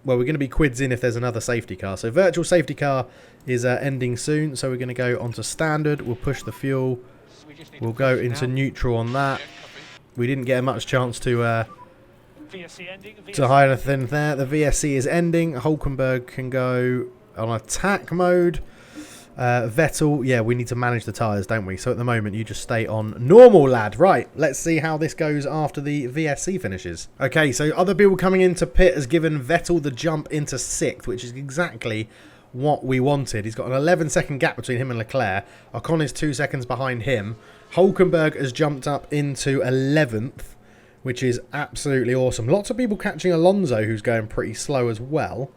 we're going to be quids in if there's another safety car. So virtual safety car is ending soon. So we're going to go onto standard. We'll push the fuel. We'll go into neutral on that. We didn't get much chance to hide anything there. The VSC is ending. Hulkenberg can go on attack mode. Vettel, yeah, we need to manage the tyres, don't we? So at the moment, you just stay on normal, lad. Right, let's see how this goes after the VSC finishes. Okay, so other people coming into pit has given Vettel the jump into 6th, which is exactly what we wanted. He's got an 11-second gap between him and Leclerc. Ocon is 2 seconds behind him. Hulkenberg has jumped up into 11th, which is absolutely awesome. Lots of people catching Alonso, who's going pretty slow as well.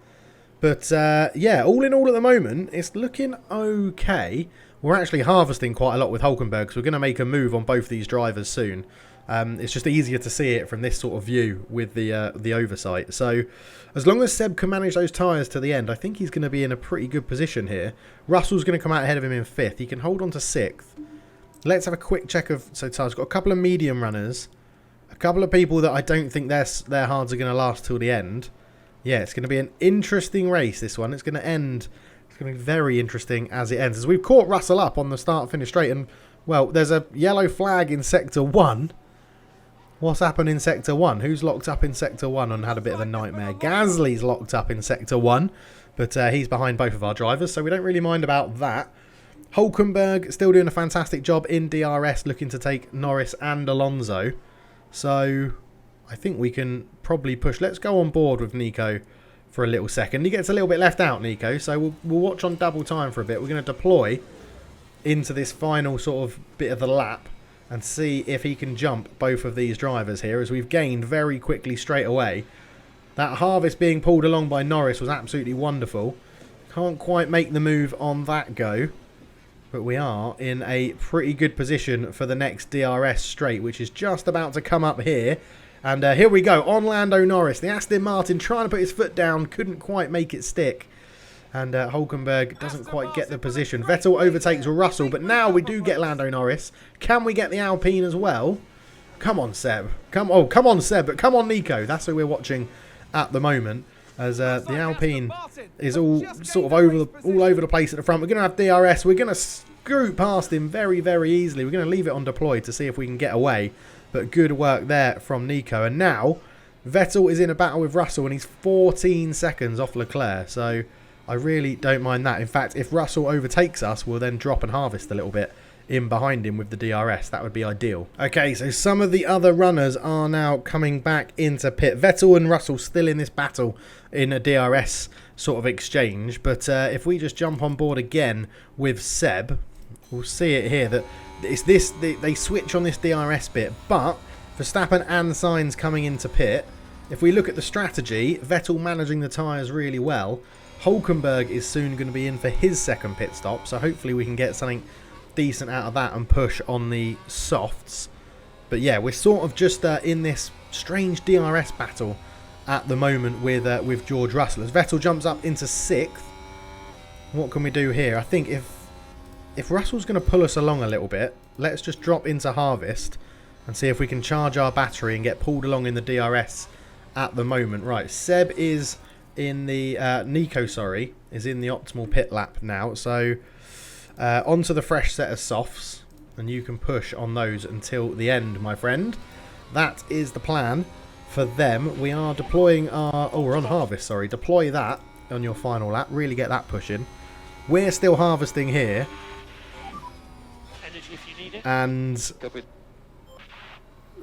But, yeah, all in all at the moment, it's looking okay. We're actually harvesting quite a lot with Hulkenberg, so we're going to make a move on both these drivers soon. It's just easier to see it from this sort of view with the oversight. So as long as Seb can manage those tyres to the end, I think he's going to be in a pretty good position here. Russell's going to come out ahead of him in 5th. He can hold on to 6th. Let's have a quick check of... So tyres. Got a couple of medium runners. A couple of people that I don't think their hards are going to last till the end. Yeah, it's going to be an interesting race, this one. It's going to end... It's going to be very interesting as it ends. As we've caught Russell up on the start-finish straight. And, well, there's a yellow flag in Sector 1. What's happened in Sector 1? Who's locked up in Sector 1 and had a bit of a nightmare? Gasly's locked up in Sector 1, but he's behind both of our drivers, so we don't really mind about that. Hulkenberg still doing a fantastic job in DRS, looking to take Norris and Alonso. So I think we can probably push. Let's go on board with Nico for a little second. He gets a little bit left out, Nico, so we'll watch on double time for a bit. We're going to deploy into this final sort of bit of the lap and see if he can jump both of these drivers here, as we've gained very quickly straight away. That harvest being pulled along by Norris was absolutely wonderful. Can't quite make the move on that go, but we are in a pretty good position for the next DRS straight, which is just about to come up here. And here we go, on Lando Norris. The Aston Martin trying to put his foot down, couldn't quite make it stick. And Hulkenberg doesn't quite get the position. Vettel overtakes Russell, but now we do get Lando Norris. Can we get the Alpine as well? Come on, Seb. Come on, Seb, but come on, Nico. That's who we're watching at the moment, as the Alpine is all sort of all over the place at the front. We're going to have DRS. We're going to scoot past him very, very easily. We're going to leave it on deploy to see if we can get away. But good work there from Nico. And now Vettel is in a battle with Russell, and he's 14 seconds off Leclerc. So I really don't mind that. In fact, if Russell overtakes us, we'll then drop and harvest a little bit in behind him with the DRS. That would be ideal. Okay, so some of the other runners are now coming back into pit. Vettel and Russell still in this battle in a DRS sort of exchange. But if we just jump on board again with Seb, we'll see it here that it's this. They switch on this DRS bit, but Verstappen and Sainz coming into pit. If we look at the strategy, Vettel managing the tyres really well. Hulkenberg is soon going to be in for his second pit stop, so hopefully we can get something decent out of that and push on the softs. But yeah, we're sort of just in this strange DRS battle at the moment with George Russell. As Vettel jumps up into 6th, what can we do here? I think if Russell's going to pull us along a little bit, let's just drop into harvest and see if we can charge our battery and get pulled along in the DRS at the moment. Right, Seb is in the Nico, sorry, is in the optimal pit lap now. So onto the fresh set of softs, and you can push on those until the end, my friend. That is the plan for them. We are deploying our... Oh, we're on harvest, sorry. Deploy that on your final lap. Really get that pushing. We're still harvesting here. Energy if you need it. And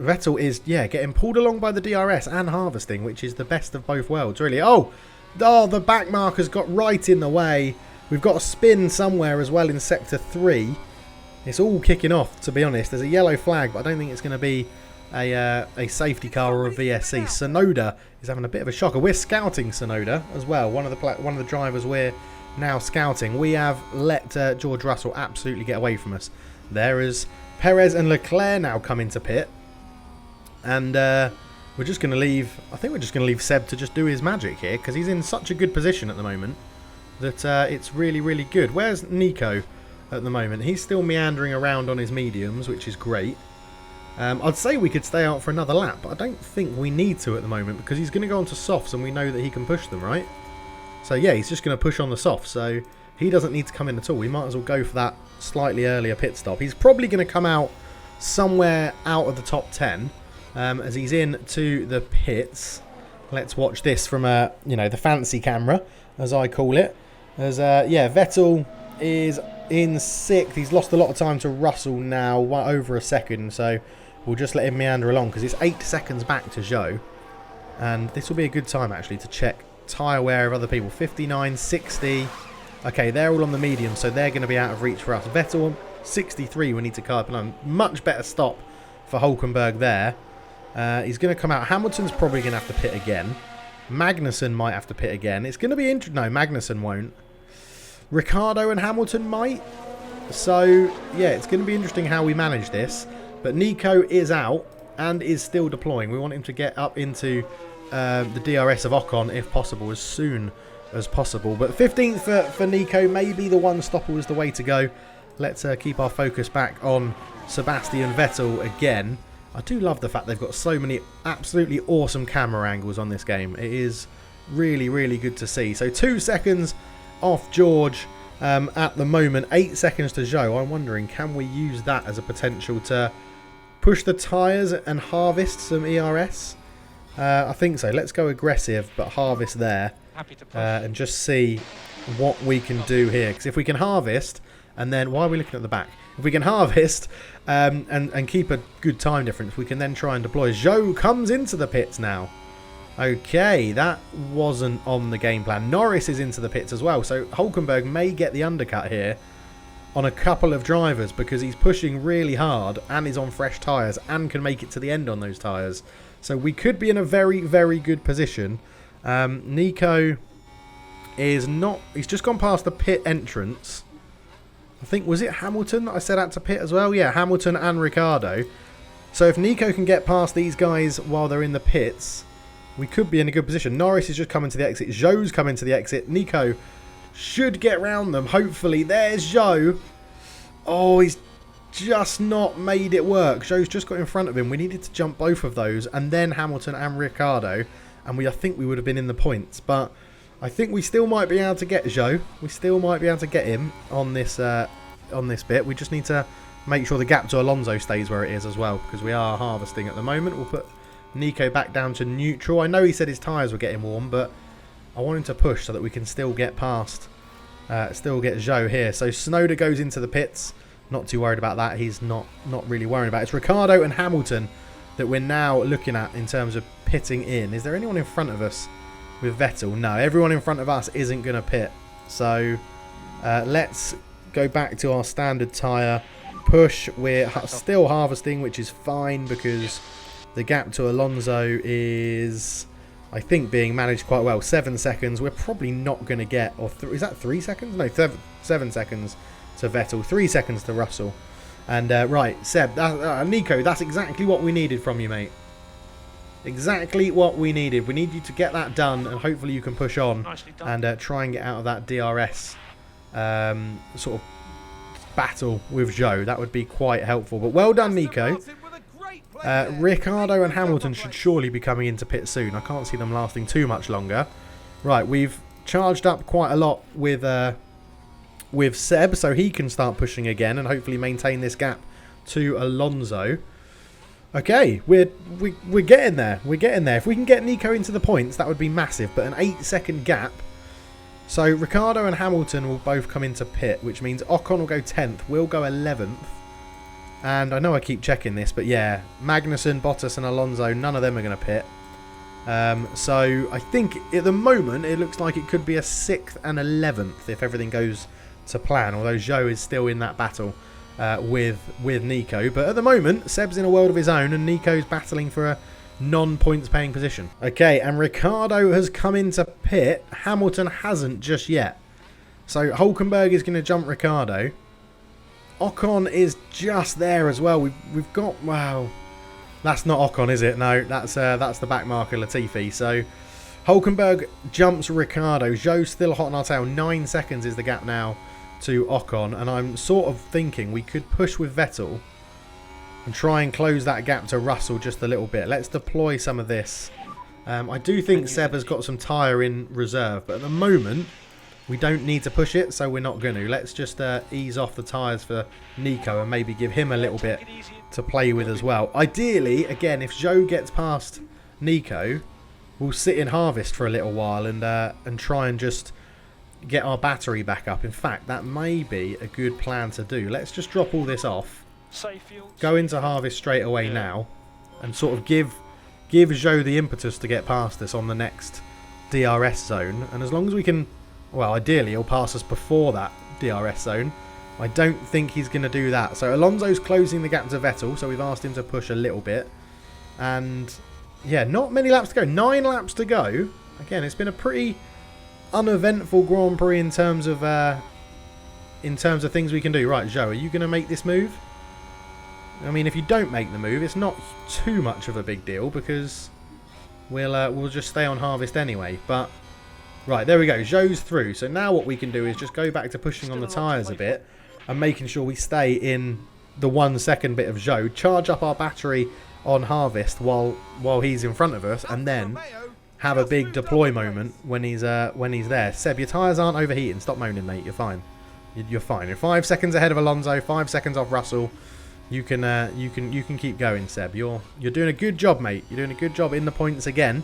Vettel is, yeah, getting pulled along by the DRS and harvesting, which is the best of both worlds, really. Oh, the back marker's got right in the way. We've got a spin somewhere as well in Sector 3. It's all kicking off, to be honest. There's a yellow flag, but I don't think it's going to be a safety car or a VSC. Sonoda is having a bit of a shocker. We're scouting Sonoda as well. One of the drivers we're now scouting. We have let George Russell absolutely get away from us. There is Perez and Leclerc now come into pit. And we're just going to leave... I think we're just going to leave Seb to just do his magic here, because he's in such a good position at the moment that it's really, really good. Where's Nico at the moment? He's still meandering around on his mediums, which is great. I'd say we could stay out for another lap, but I don't think we need to at the moment, because he's going to go on to softs and we know that he can push them, right? So yeah, he's just going to push on the softs, so he doesn't need to come in at all. We might as well go for that slightly earlier pit stop. He's probably going to come out somewhere out of the top 10 as he's in to the pits. Let's watch this from the fancy camera, as I call it. As yeah, Vettel is in 6th. He's lost a lot of time to Russell now, over a second, so we'll just let him meander along because it's 8 seconds back to Zhou. And this will be a good time actually to check tyre wear of other people. 59, 60. Okay, they're all on the medium, so they're going to be out of reach for us. Vettel 63, we need to carb on. Much better stop for Hulkenberg there. He's going to come out. Hamilton's probably going to have to pit again. Magnussen might have to pit again. It's going to be interesting. No, Magnussen won't. Ricciardo and Hamilton might. So, yeah, it's going to be interesting how we manage this. But Nico is out. and is still deploying. We want him to get up into the DRS of Ocon, if possible, as soon as possible. But 15th for Nico, maybe the one stopper was the way to go. Let's keep our focus back on Sebastian Vettel again. I do love the fact they've got so many absolutely awesome camera angles on this game. It is really, really good to see. So 2 seconds off George at the moment, 8 seconds to Zhou. I'm wondering, can we use that as a potential to push the tyres and harvest some ERS? I think so. Let's go aggressive, but harvest there. And just see what we can do here. Because if we can harvest, and then, why are we looking at the back? If we can harvest and keep a good time difference, we can then try and deploy. Zhou comes into the pits now. Okay, that wasn't on the game plan. Norris is into the pits as well. So Hulkenberg may get the undercut here on a couple of drivers because he's pushing really hard and is on fresh tyres and can make it to the end on those tyres. So we could be in a very, very good position. Nico is not... He's just gone past the pit entrance. I think, was it Hamilton that I set out to pit as well? Yeah, Hamilton and Ricciardo. So if Nico can get past these guys while they're in the pits, we could be in a good position. Norris is just coming to the exit. Zhou's coming to the exit. Nico should get round them, hopefully. There's Zhou. Oh, he's just not made it work. Zhou's just got in front of him. We needed to jump both of those, and then Hamilton and Ricciardo, and I think we would have been in the points. But I think we still might be able to get Zhou. We still might be able to get him on this bit. We just need to make sure the gap to Alonso stays where it is as well, because we are harvesting at the moment. We'll put Nico back down to neutral. I know he said his tyres were getting warm, but I want him to push so that we can still get past, still get Zhou here. So Tsunoda goes into the pits. Not too worried about that. He's not really worried about it. It's Ricciardo and Hamilton that we're now looking at in terms of pitting in. Is there anyone in front of us with Vettel? No, everyone in front of us isn't going to pit. So let's go back to our standard tyre push. We're still harvesting, which is fine because the gap to Alonso is, I think, being managed quite well. 7 seconds. We're probably not going to get, or is that 3 seconds? No, 7 seconds to Vettel, 3 seconds to Russell. And right, Seb, Nico, that's exactly what we needed from you, mate. Exactly what we needed. We need you to get that done, and hopefully you can push on and try and get out of that DRS sort of battle with Zhou. That would be quite helpful. But well done, Nico. Ricciardo and Hamilton should surely be coming into pit soon. I can't see them lasting too much longer. Right, we've charged up quite a lot with Seb, so he can start pushing again and hopefully maintain this gap to Alonso. Okay, we're getting there. We're getting there. If we can get Nico into the points, that would be massive. But an 8-second gap. So Ricciardo and Hamilton will both come into pit, which means Ocon will go 10th. We'll go 11th. And I know I keep checking this, but yeah, Magnussen, Bottas and Alonso, none of them are going to pit. So I think at the moment it looks like it could be a 6th and 11th if everything goes to plan, although Zhou is still in that battle with Nico. But at the moment, Seb's in a world of his own and Nico's battling for a non-points paying position. Okay, and Ricciardo has come into pit. Hamilton hasn't just yet. So Hulkenberg is going to jump Ricciardo. Ocon is just there as well. We've got, wow, that's not Ocon, is it? No, that's the back marker Latifi. So Hulkenberg jumps Ricciardo. Zhou's still hot on our tail. 9 seconds is the gap now to Ocon, and I'm sort of thinking we could push with Vettel and try and close that gap to Russell just a little bit. Let's deploy some of this. I do think Seb has got some tyre in reserve, but at the moment we don't need to push it, so we're not going to. Let's just ease off the tyres for Nico and maybe give him a little bit to play with as well. Ideally, again, if Zhou gets past Nico, we'll sit in harvest for a little while and try and just get our battery back up. In fact, that may be a good plan to do. Let's just drop all this off, go into harvest straight away now, and sort of give Zhou the impetus to get past us on the next DRS zone. And as long as we can, well, ideally he'll pass us before that DRS zone. I don't think he's going to do that. So Alonso's closing the gap to Vettel, so we've asked him to push a little bit. And yeah, not many laps to go. 9 laps to go. Again, it's been a pretty uneventful Grand Prix in terms of things we can do. Right, Zhou, are you going to make this move? I mean, if you don't make the move, it's not too much of a big deal because we'll just stay on harvest anyway. But right, there we go. Zhou's through. So now what we can do is just go back to pushing on the tyres a bit and making sure we stay in the 1 second bit of Zhou. Charge up our battery on harvest while he's in front of us, and then have a big deploy moment when he's there. Seb, your tyres aren't overheating. Stop moaning, mate. You're fine. You're fine. You're 5 seconds ahead of Alonso. 5 seconds off Russell. You can keep going, Seb. You're doing a good job, mate. You're doing a good job in the points again.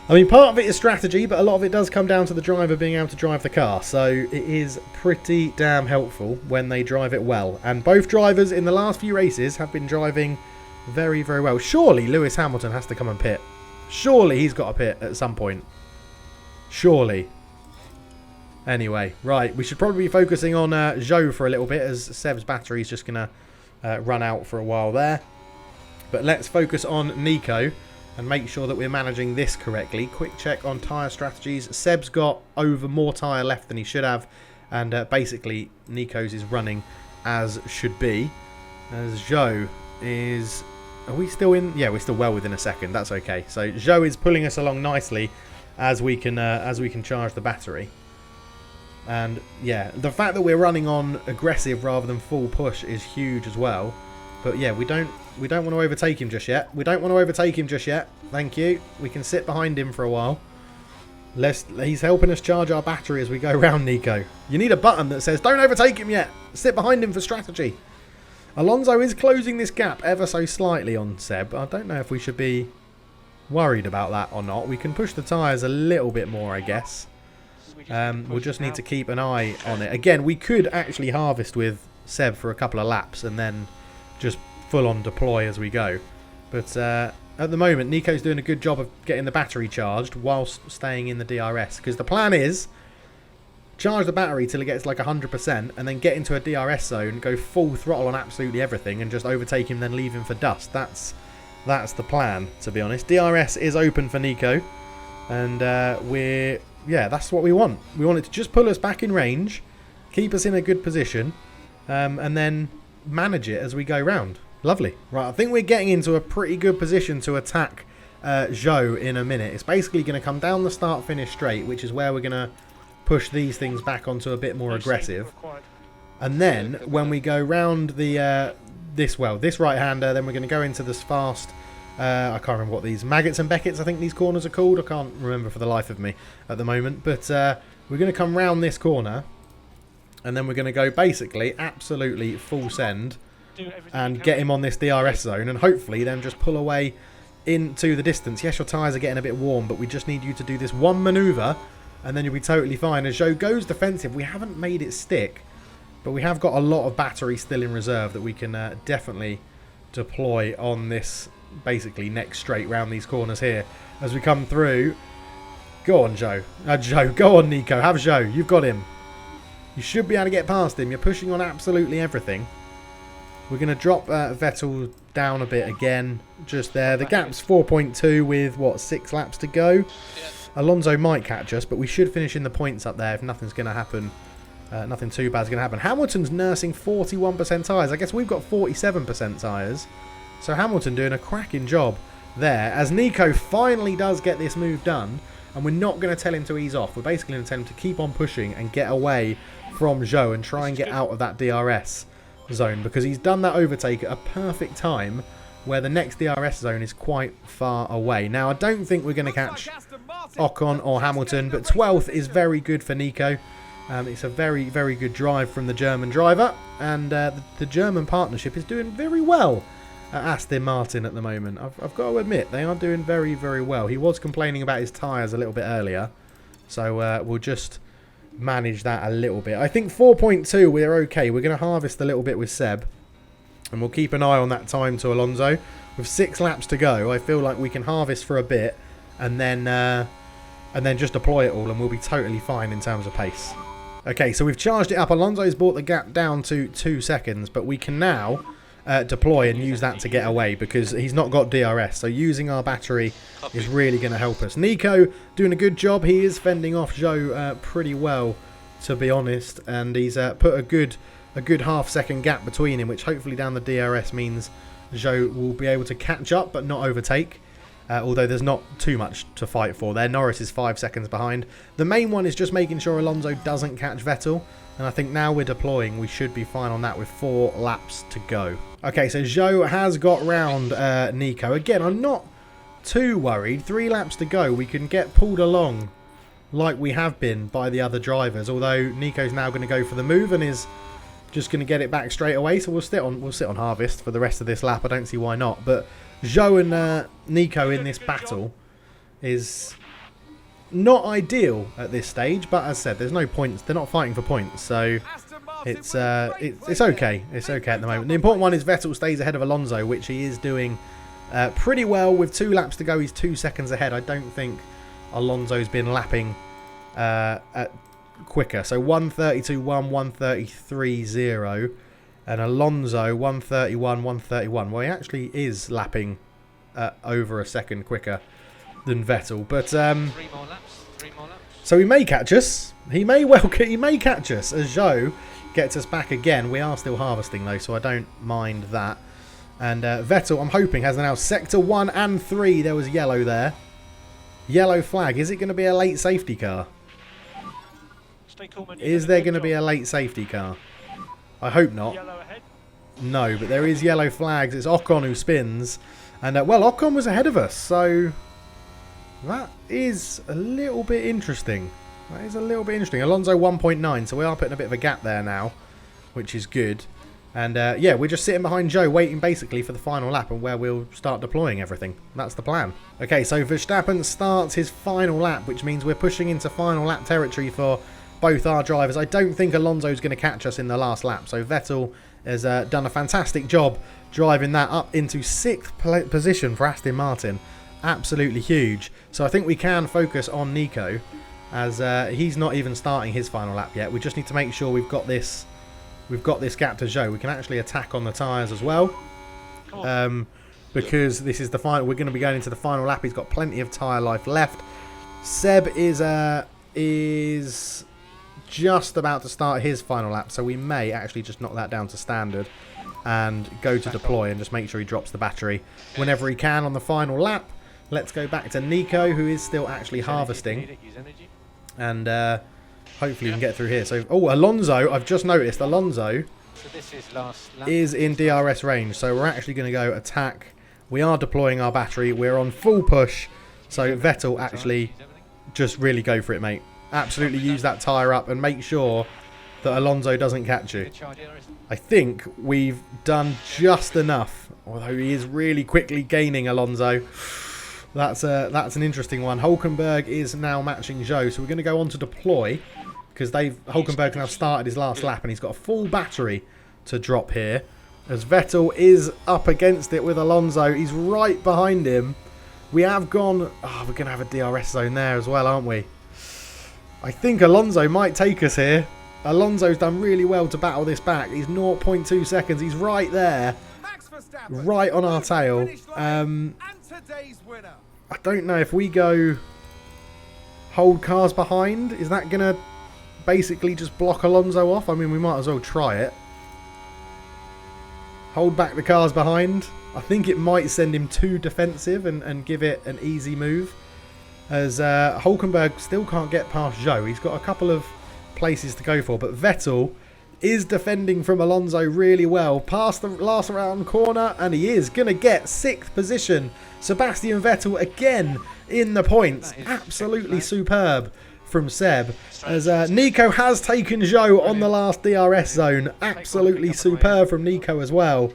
I mean, part of it is strategy, but a lot of it does come down to the driver being able to drive the car. So it is pretty damn helpful when they drive it well. And both drivers in the last few races have been driving very, very well. Surely Lewis Hamilton has to come and pit. Surely he's got a pit at some point. Surely. Anyway, right. We should probably be focusing on Zhou for a little bit, as Seb's battery is just going to run out for a while there. But let's focus on Nico and make sure that we're managing this correctly. Quick check on tyre strategies. Seb's got more tyre left than he should have. And basically, Nico's is running as should be. As Zhou is... Are we still in? Yeah, we're still well within a second. That's okay. So Zhou is pulling us along nicely as we can charge the battery. And yeah, the fact that we're running on aggressive rather than full push is huge as well. But yeah, we don't want to overtake him just yet. We don't want to overtake him just yet. Thank you. We can sit behind him for a while. He's helping us charge our battery as we go round, Nico. You need a button that says don't overtake him yet. Sit behind him for strategy. Alonso is closing this gap ever so slightly on Seb. I don't know if we should be worried about that or not. We can push the tyres a little bit more, I guess. We'll just need to keep an eye on it. Again, we could actually harvest with Seb for a couple of laps and then just full-on deploy as we go. But at the moment, Nico's doing a good job of getting the battery charged whilst staying in the DRS. Because the plan is charge the battery till it gets like 100% and then get into a DRS zone, go full throttle on absolutely everything and just overtake him, then leave him for dust. That's the plan, to be honest. DRS is open for Nico, and that's what we want. We want it to just pull us back in range, keep us in a good position, and then manage it as we go round. Lovely. Right, I think we're getting into a pretty good position to attack Zhou in a minute. It's basically going to come down the start-finish straight, which is where we're going to push these things back onto a bit more aggressive. And then when we go round the this right-hander, then we're going to go into this fast... I can't remember what these... Maggots and Beckets, I think these corners are called. I can't remember for the life of me at the moment. But we're going to come round this corner. And then we're going to go basically absolutely full send. And get him on this DRS zone. And hopefully then just pull away into the distance. Yes, your tyres are getting a bit warm. But we just need you to do this one manoeuvre. And then you'll be totally fine. As Zhou goes defensive, we haven't made it stick. But we have got a lot of battery still in reserve that we can definitely deploy on this... basically next straight round these corners here as we come through. Go on, Zhou. Zhou, go on, Nico. Have Zhou. You've got him. You should be able to get past him. You're pushing on absolutely everything. We're going to drop Vettel down a bit again. Just there. The gap's 4.2 with, what, 6 laps to go? Alonso might catch us, but we should finish in the points up there if nothing's going to happen. Nothing too bad's going to happen. Hamilton's nursing 41% tyres. I guess we've got 47% tyres. So Hamilton doing a cracking job there. As Nico finally does get this move done, and we're not going to tell him to ease off. We're basically going to tell him to keep on pushing and get away from Zhou and try and get out of that DRS zone, because he's done that overtake at a perfect time where the next DRS zone is quite far away. Now, I don't think we're going to catch Ocon or Hamilton, but 12th is very good for Nico. It's a very, very good drive from the German driver, and the German partnership is doing very well at Aston Martin at the moment. I've got to admit, they are doing very, very well. He was complaining about his tyres a little bit earlier, so we'll just manage that a little bit. I think 4.2 we're okay. We're going to harvest a little bit with Seb, and we'll keep an eye on that time to Alonso. With 6 laps to go, I feel like we can harvest for a bit and then just deploy it all, and we'll be totally fine in terms of pace. Okay, so we've charged it up. Alonso's brought the gap down to 2 seconds, but we can now deploy and use that to get away because he's not got DRS. So using our battery is really going to help us. Nico doing a good job. He is fending off Zhou pretty well, to be honest, and he's put a good a good half-second gap between him, which hopefully down the DRS means Zhou will be able to catch up but not overtake. Although there's not too much to fight for there. Norris is 5 seconds behind. The main one is just making sure Alonso doesn't catch Vettel. And I think now we're deploying, we should be fine on that with 4 laps to go. Okay, so Zhou has got round Nico. Again, I'm not too worried. 3 laps to go. We can get pulled along like we have been by the other drivers. Although Nico's now going to go for the move and is just going to get it back straight away. So we'll sit on harvest for the rest of this lap. I don't see why not. But Zhou and Nico in this battle is not ideal at this stage, but as I said, there's no points. They're not fighting for points, so it's okay. It's okay at the moment. The important one is Vettel stays ahead of Alonso, which he is doing pretty well. With 2 laps to go, he's 2 seconds ahead. I don't think Alonso's been lapping quicker. So 132.1, 133.0. And Alonso, 131, 131. Well, he actually is lapping over a second quicker than Vettel. But 3 more laps. so he may catch us. He may catch us as Zhou gets us back again. We are still harvesting though, so I don't mind that. And Vettel, I'm hoping, has now sector 1 and 3. There was yellow there. Yellow flag. Is it going to be a late safety car? Is there going to be a late safety car? I hope not. No, but there is yellow flags. It's Ocon who spins. And, well, Ocon was ahead of us. So, that is a little bit interesting. That is a little bit interesting. Alonso 1.9. So, we are putting a bit of a gap there now, which is good. And, yeah, we're just sitting behind Zhou, waiting basically for the final lap and where we'll start deploying everything. That's the plan. Okay, so Verstappen starts his final lap, which means we're pushing into final lap territory for both our drivers. I don't think Alonso's going to catch us in the last lap. So Vettel has done a fantastic job driving that up into 6th position for Aston Martin. Absolutely huge. So I think we can focus on Nico as he's not even starting his final lap yet. We just need to make sure we've got this gap to Zhou. We can actually attack on the tyres as well. Because this is the final. We're going to be going into the final lap. He's got plenty of tyre life left. Seb is just about to start his final lap, so we may actually just knock that down to standard and go to deploy and just make sure he drops the battery whenever he can on the final lap. Let's go back to Nico, who is still actually harvesting, and hopefully we can get through here. So, oh, Alonso, I've just noticed Alonso is in DRS range, so we're actually going to go attack. We are deploying our battery. We're on full push, so Vettel actually just really go for it, mate. Absolutely use that tyre up and make sure that Alonso doesn't catch you. I think we've done just enough, although he is really quickly gaining Alonso. That's an interesting one. Hulkenberg is now matching Zhou, so we're going to go on to deploy because Hulkenberg now started his last lap and he's got a full battery to drop here. As Vettel is up against it with Alonso, he's right behind him. We have gone. Oh, we're going to have a DRS zone there as well, aren't we? I think Alonso might take us here. Alonso's done really well to battle this back. He's 0.2 seconds. He's right there. Right on our tail. I don't know if we go hold cars behind. Is that going to basically just block Alonso off? I mean, we might as well try it. Hold back the cars behind. I think it might send him too defensive and give it an easy move. As Hulkenberg still can't get past Zhou. He's got a couple of places to go for. But Vettel is defending from Alonso really well. Past the last round corner. And he is going to get 6th position. Sebastian Vettel again in the points. Absolutely superb from Seb. As Nico has taken Zhou on the last DRS zone. Absolutely superb from Nico as well.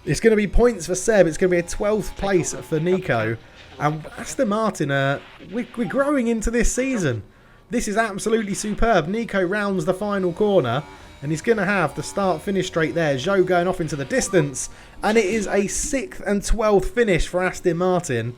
It's going to be points for Seb. It's going to be a 12th place for Nico. And Aston Martin, we're growing into this season. This is absolutely superb. Nico rounds the final corner. And he's going to have the start-finish straight there. Zhou going off into the distance. And it is a 6th and 12th finish for Aston Martin.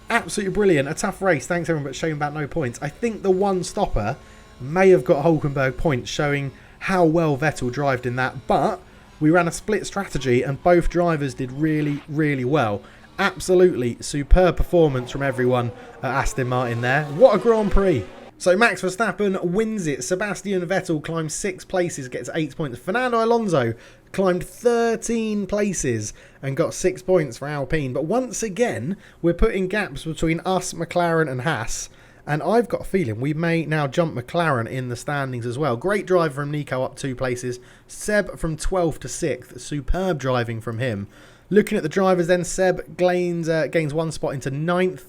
Absolutely brilliant. A tough race. Thanks everyone, but showing back no points. I think the one stopper may have got Hulkenberg points, showing how well Vettel drived in that. But we ran a split strategy and both drivers did really, really well. Absolutely superb performance from everyone at Aston Martin there. What a Grand Prix. So Max Verstappen wins it. Sebastian Vettel climbs 6 places, gets 8 points. Fernando Alonso climbed 13 places and got 6 points for Alpine. But once again, we're putting gaps between us, McLaren and Haas. And I've got a feeling we may now jump McLaren in the standings as well. Great drive from Nico up 2 places. Seb from 12th to 6th. Superb driving from him. Looking at the drivers then, Seb gains 1 spot into 9th.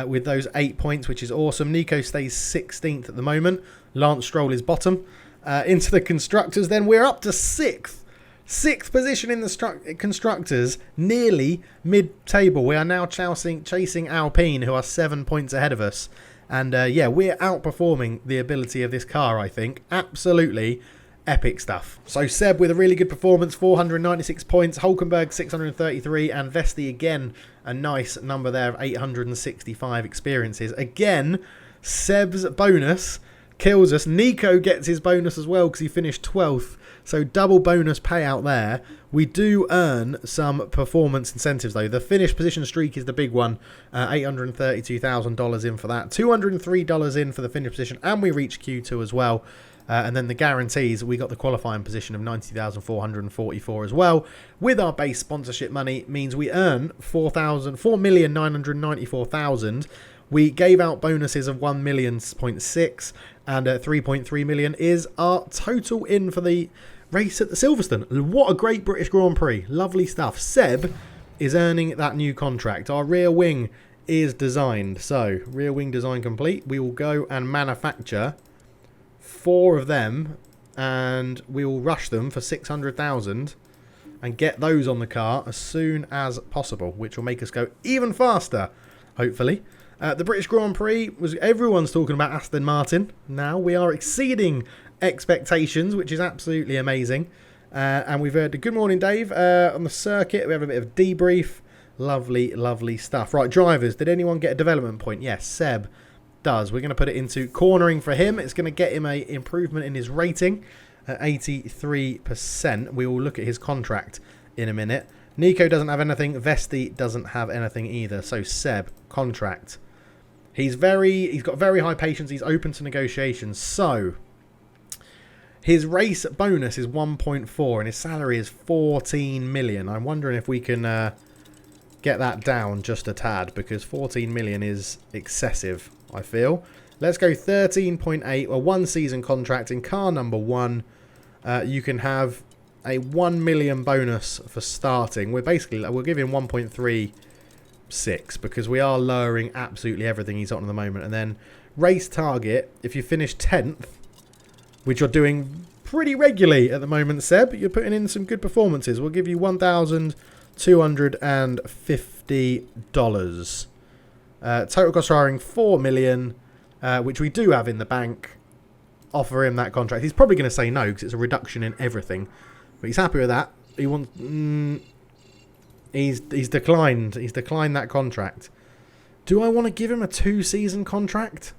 With those 8 points, which is awesome. Nico stays 16th at the moment. Lance Stroll is bottom. Into the Constructors, then we're up to 6th. 6th position in the Constructors, nearly mid-table. We are now chasing Alpine, who are 7 points ahead of us. And yeah, we're outperforming the ability of this car, I think. Absolutely epic stuff. So Seb with a really good performance, 496 points. Hulkenberg 633, and Vesti again a nice number there of 865 experiences. Again, Seb's bonus kills us. Nico gets his bonus as well because he finished 12th. So double bonus payout there. We do earn some performance incentives though. The finish position streak is the big one. $832,000 in for that. $203 in for the finish position, and we reach Q2 as well. And then the guarantees, we got the qualifying position of 90,444 as well. With our base sponsorship money, means we earn 4,994,000. We gave out bonuses of 1.6 million, and 3.3 million is our total in for the race at the Silverstone. What a great British Grand Prix. Lovely stuff. Seb is earning that new contract. Our rear wing is designed. So, rear wing design complete. We will go and manufacture 4 of them, and we will rush them for 600,000 and get those on the car as soon as possible, which will make us go even faster, hopefully. The British Grand Prix, everyone's talking about Aston Martin. Now we are exceeding expectations, which is absolutely amazing. And we've heard a good morning, Dave, on the circuit. We have a bit of debrief. Lovely, lovely stuff. Right, drivers, did anyone get a development point? Yes, Seb does. We're going to put it into cornering for him. It's going to get him an improvement in his rating at 83%. We will look at his contract in a minute. Nico doesn't have anything. Vesti doesn't have anything either. So Seb, contract. He's got very high patience. He's open to negotiations. So his race bonus is 1.4 and his salary is 14 million. I'm wondering if we can get that down just a tad, because 14 million is excessive, I feel. Let's go 13.8, a 1 season contract in car number 1. You can have a 1 million bonus for starting. We're giving 1.36 because we are lowering absolutely everything he's on at the moment. And then race target, if you finish 10th, which you're doing pretty regularly at the moment, Seb, you're putting in some good performances. We'll give you $1,250. Total cost hiring 4 million, which we do have in the bank. Offer him that contract. He's probably going to say no because it's a reduction in everything, but he's happy with that. He wants. He's declined. He's declined that contract. Do I want to give him a 2 season contract?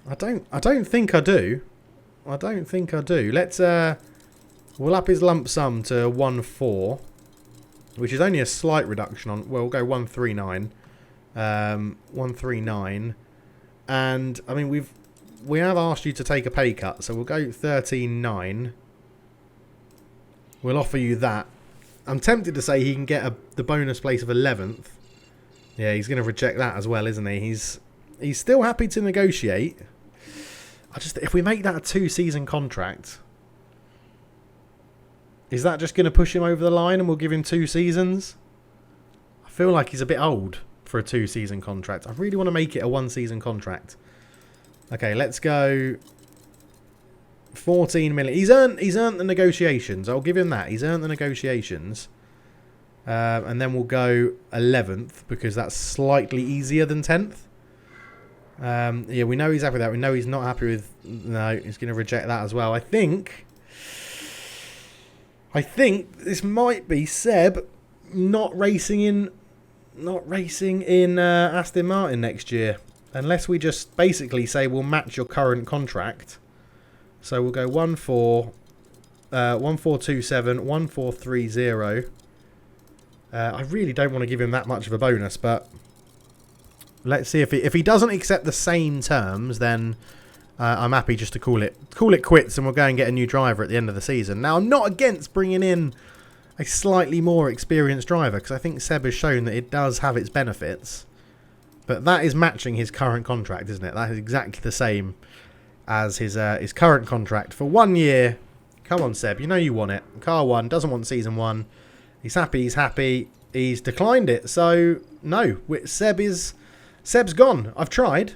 I don't think I do. I don't think I do. Let's we'll up his lump sum to 1.4, which is only a slight reduction on. Well, we'll go 139. 139, and I mean we have asked you to take a pay cut, so we'll go 13.9. We'll offer you that. I'm tempted to say he can get the bonus place of 11th. Yeah, he's going to reject that as well, isn't he? He's still happy to negotiate. If we make that a 2 season contract, is that just going to push him over the line and we'll give him 2 seasons? I feel like he's a bit old for a 2 season contract. I really want to make it a 1 season contract. Okay, let's go 14 million. He's earned the negotiations. I'll give him that. He's earned the negotiations. And then we'll go 11th because that's slightly easier than 10th. Yeah, we know he's happy with that. We know he's not happy with... No, he's going to reject that as well. I think this might be Seb not racing in Aston Martin next year. Unless we just basically say we'll match your current contract. So we'll go 1.4, 1.427, 1.430. I really don't want to give him that much of a bonus, but Let's see if he doesn't accept the same terms, then I'm happy just to call it quits, and we'll go and get a new driver at the end of the season. Now, I'm not against bringing in a slightly more experienced driver, because I think Seb has shown that it does have its benefits. But that is matching his current contract, isn't it? That is exactly the same as his current contract for 1 year. Come on, Seb, you know you want it. Car 1 doesn't want season 1. He's happy. He's happy. He's declined it. So no, Seb's gone. I tried,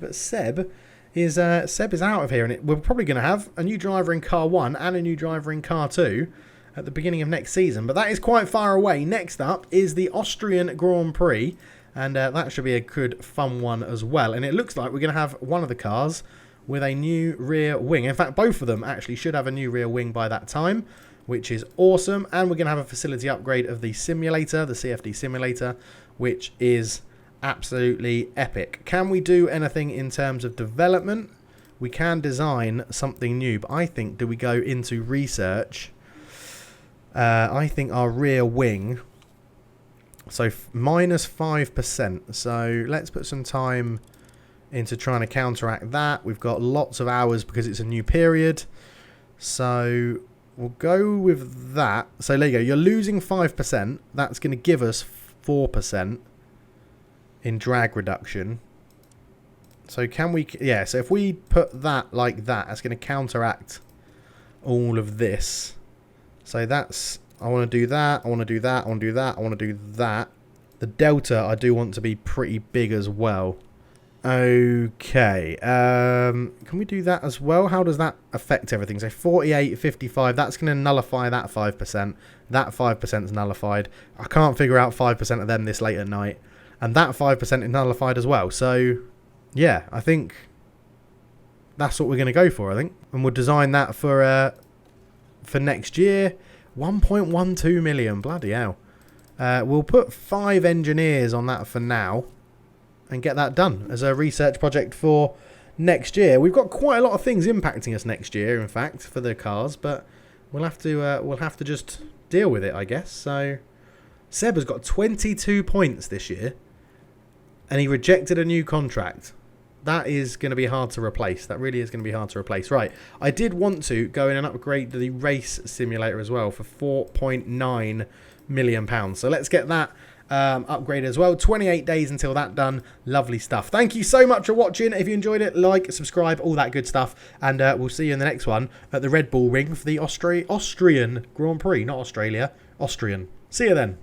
but Seb is out of here, and we're probably going to have a new driver in car 1 and a new driver in car 2 at the beginning of next season. But that is quite far away. Next up is the Austrian Grand Prix, and that should be a good, fun one as well. And it looks like we're going to have one of the cars with a new rear wing. In fact, both of them actually should have a new rear wing by that time, which is awesome. And we're going to have a facility upgrade of the simulator, the CFD simulator, which is absolutely epic. Can we do anything in terms of development? We can design something new, but I think, do we go into research? I think our rear wing, so minus 5%. So let's put some time into trying to counteract that. We've got lots of hours because it's a new period. So we'll go with that. So there you go. You're losing 5%. That's going to give us 4% in drag reduction. So can we... Yeah, so if we put that like that, that's going to counteract all of this. So that's... I want to do that. I want to do that. I want to do that. I want to do that. The delta I do want to be pretty big as well. Okay. Can we do that as well? How does that affect everything? So 48, 55. That's going to nullify that 5%. That 5% is nullified. I can't figure out 5% of them this late at night. And that 5% is nullified as well. So, yeah, I think that's what we're going to go for, I think. And we'll design that for next year. 1.12 million. Bloody hell. We'll put 5 engineers on that for now and get that done as a research project for next year. We've got quite a lot of things impacting us next year, in fact, for the cars, but we'll have to just deal with it, I guess. So Seb has got 22 points this year, and he rejected a new contract. That is going to be hard to replace. That really is going to be hard to replace. Right, I did want to go in and upgrade the race simulator as well for £4.9 million. So let's get that upgrade as well. 28 days until that done. Lovely stuff. Thank you so much for watching. If you enjoyed it, like, subscribe, all that good stuff, and we'll see you in the next one at the Red Bull Ring for the Austrian Grand Prix. Not Australia, Austrian. See you then.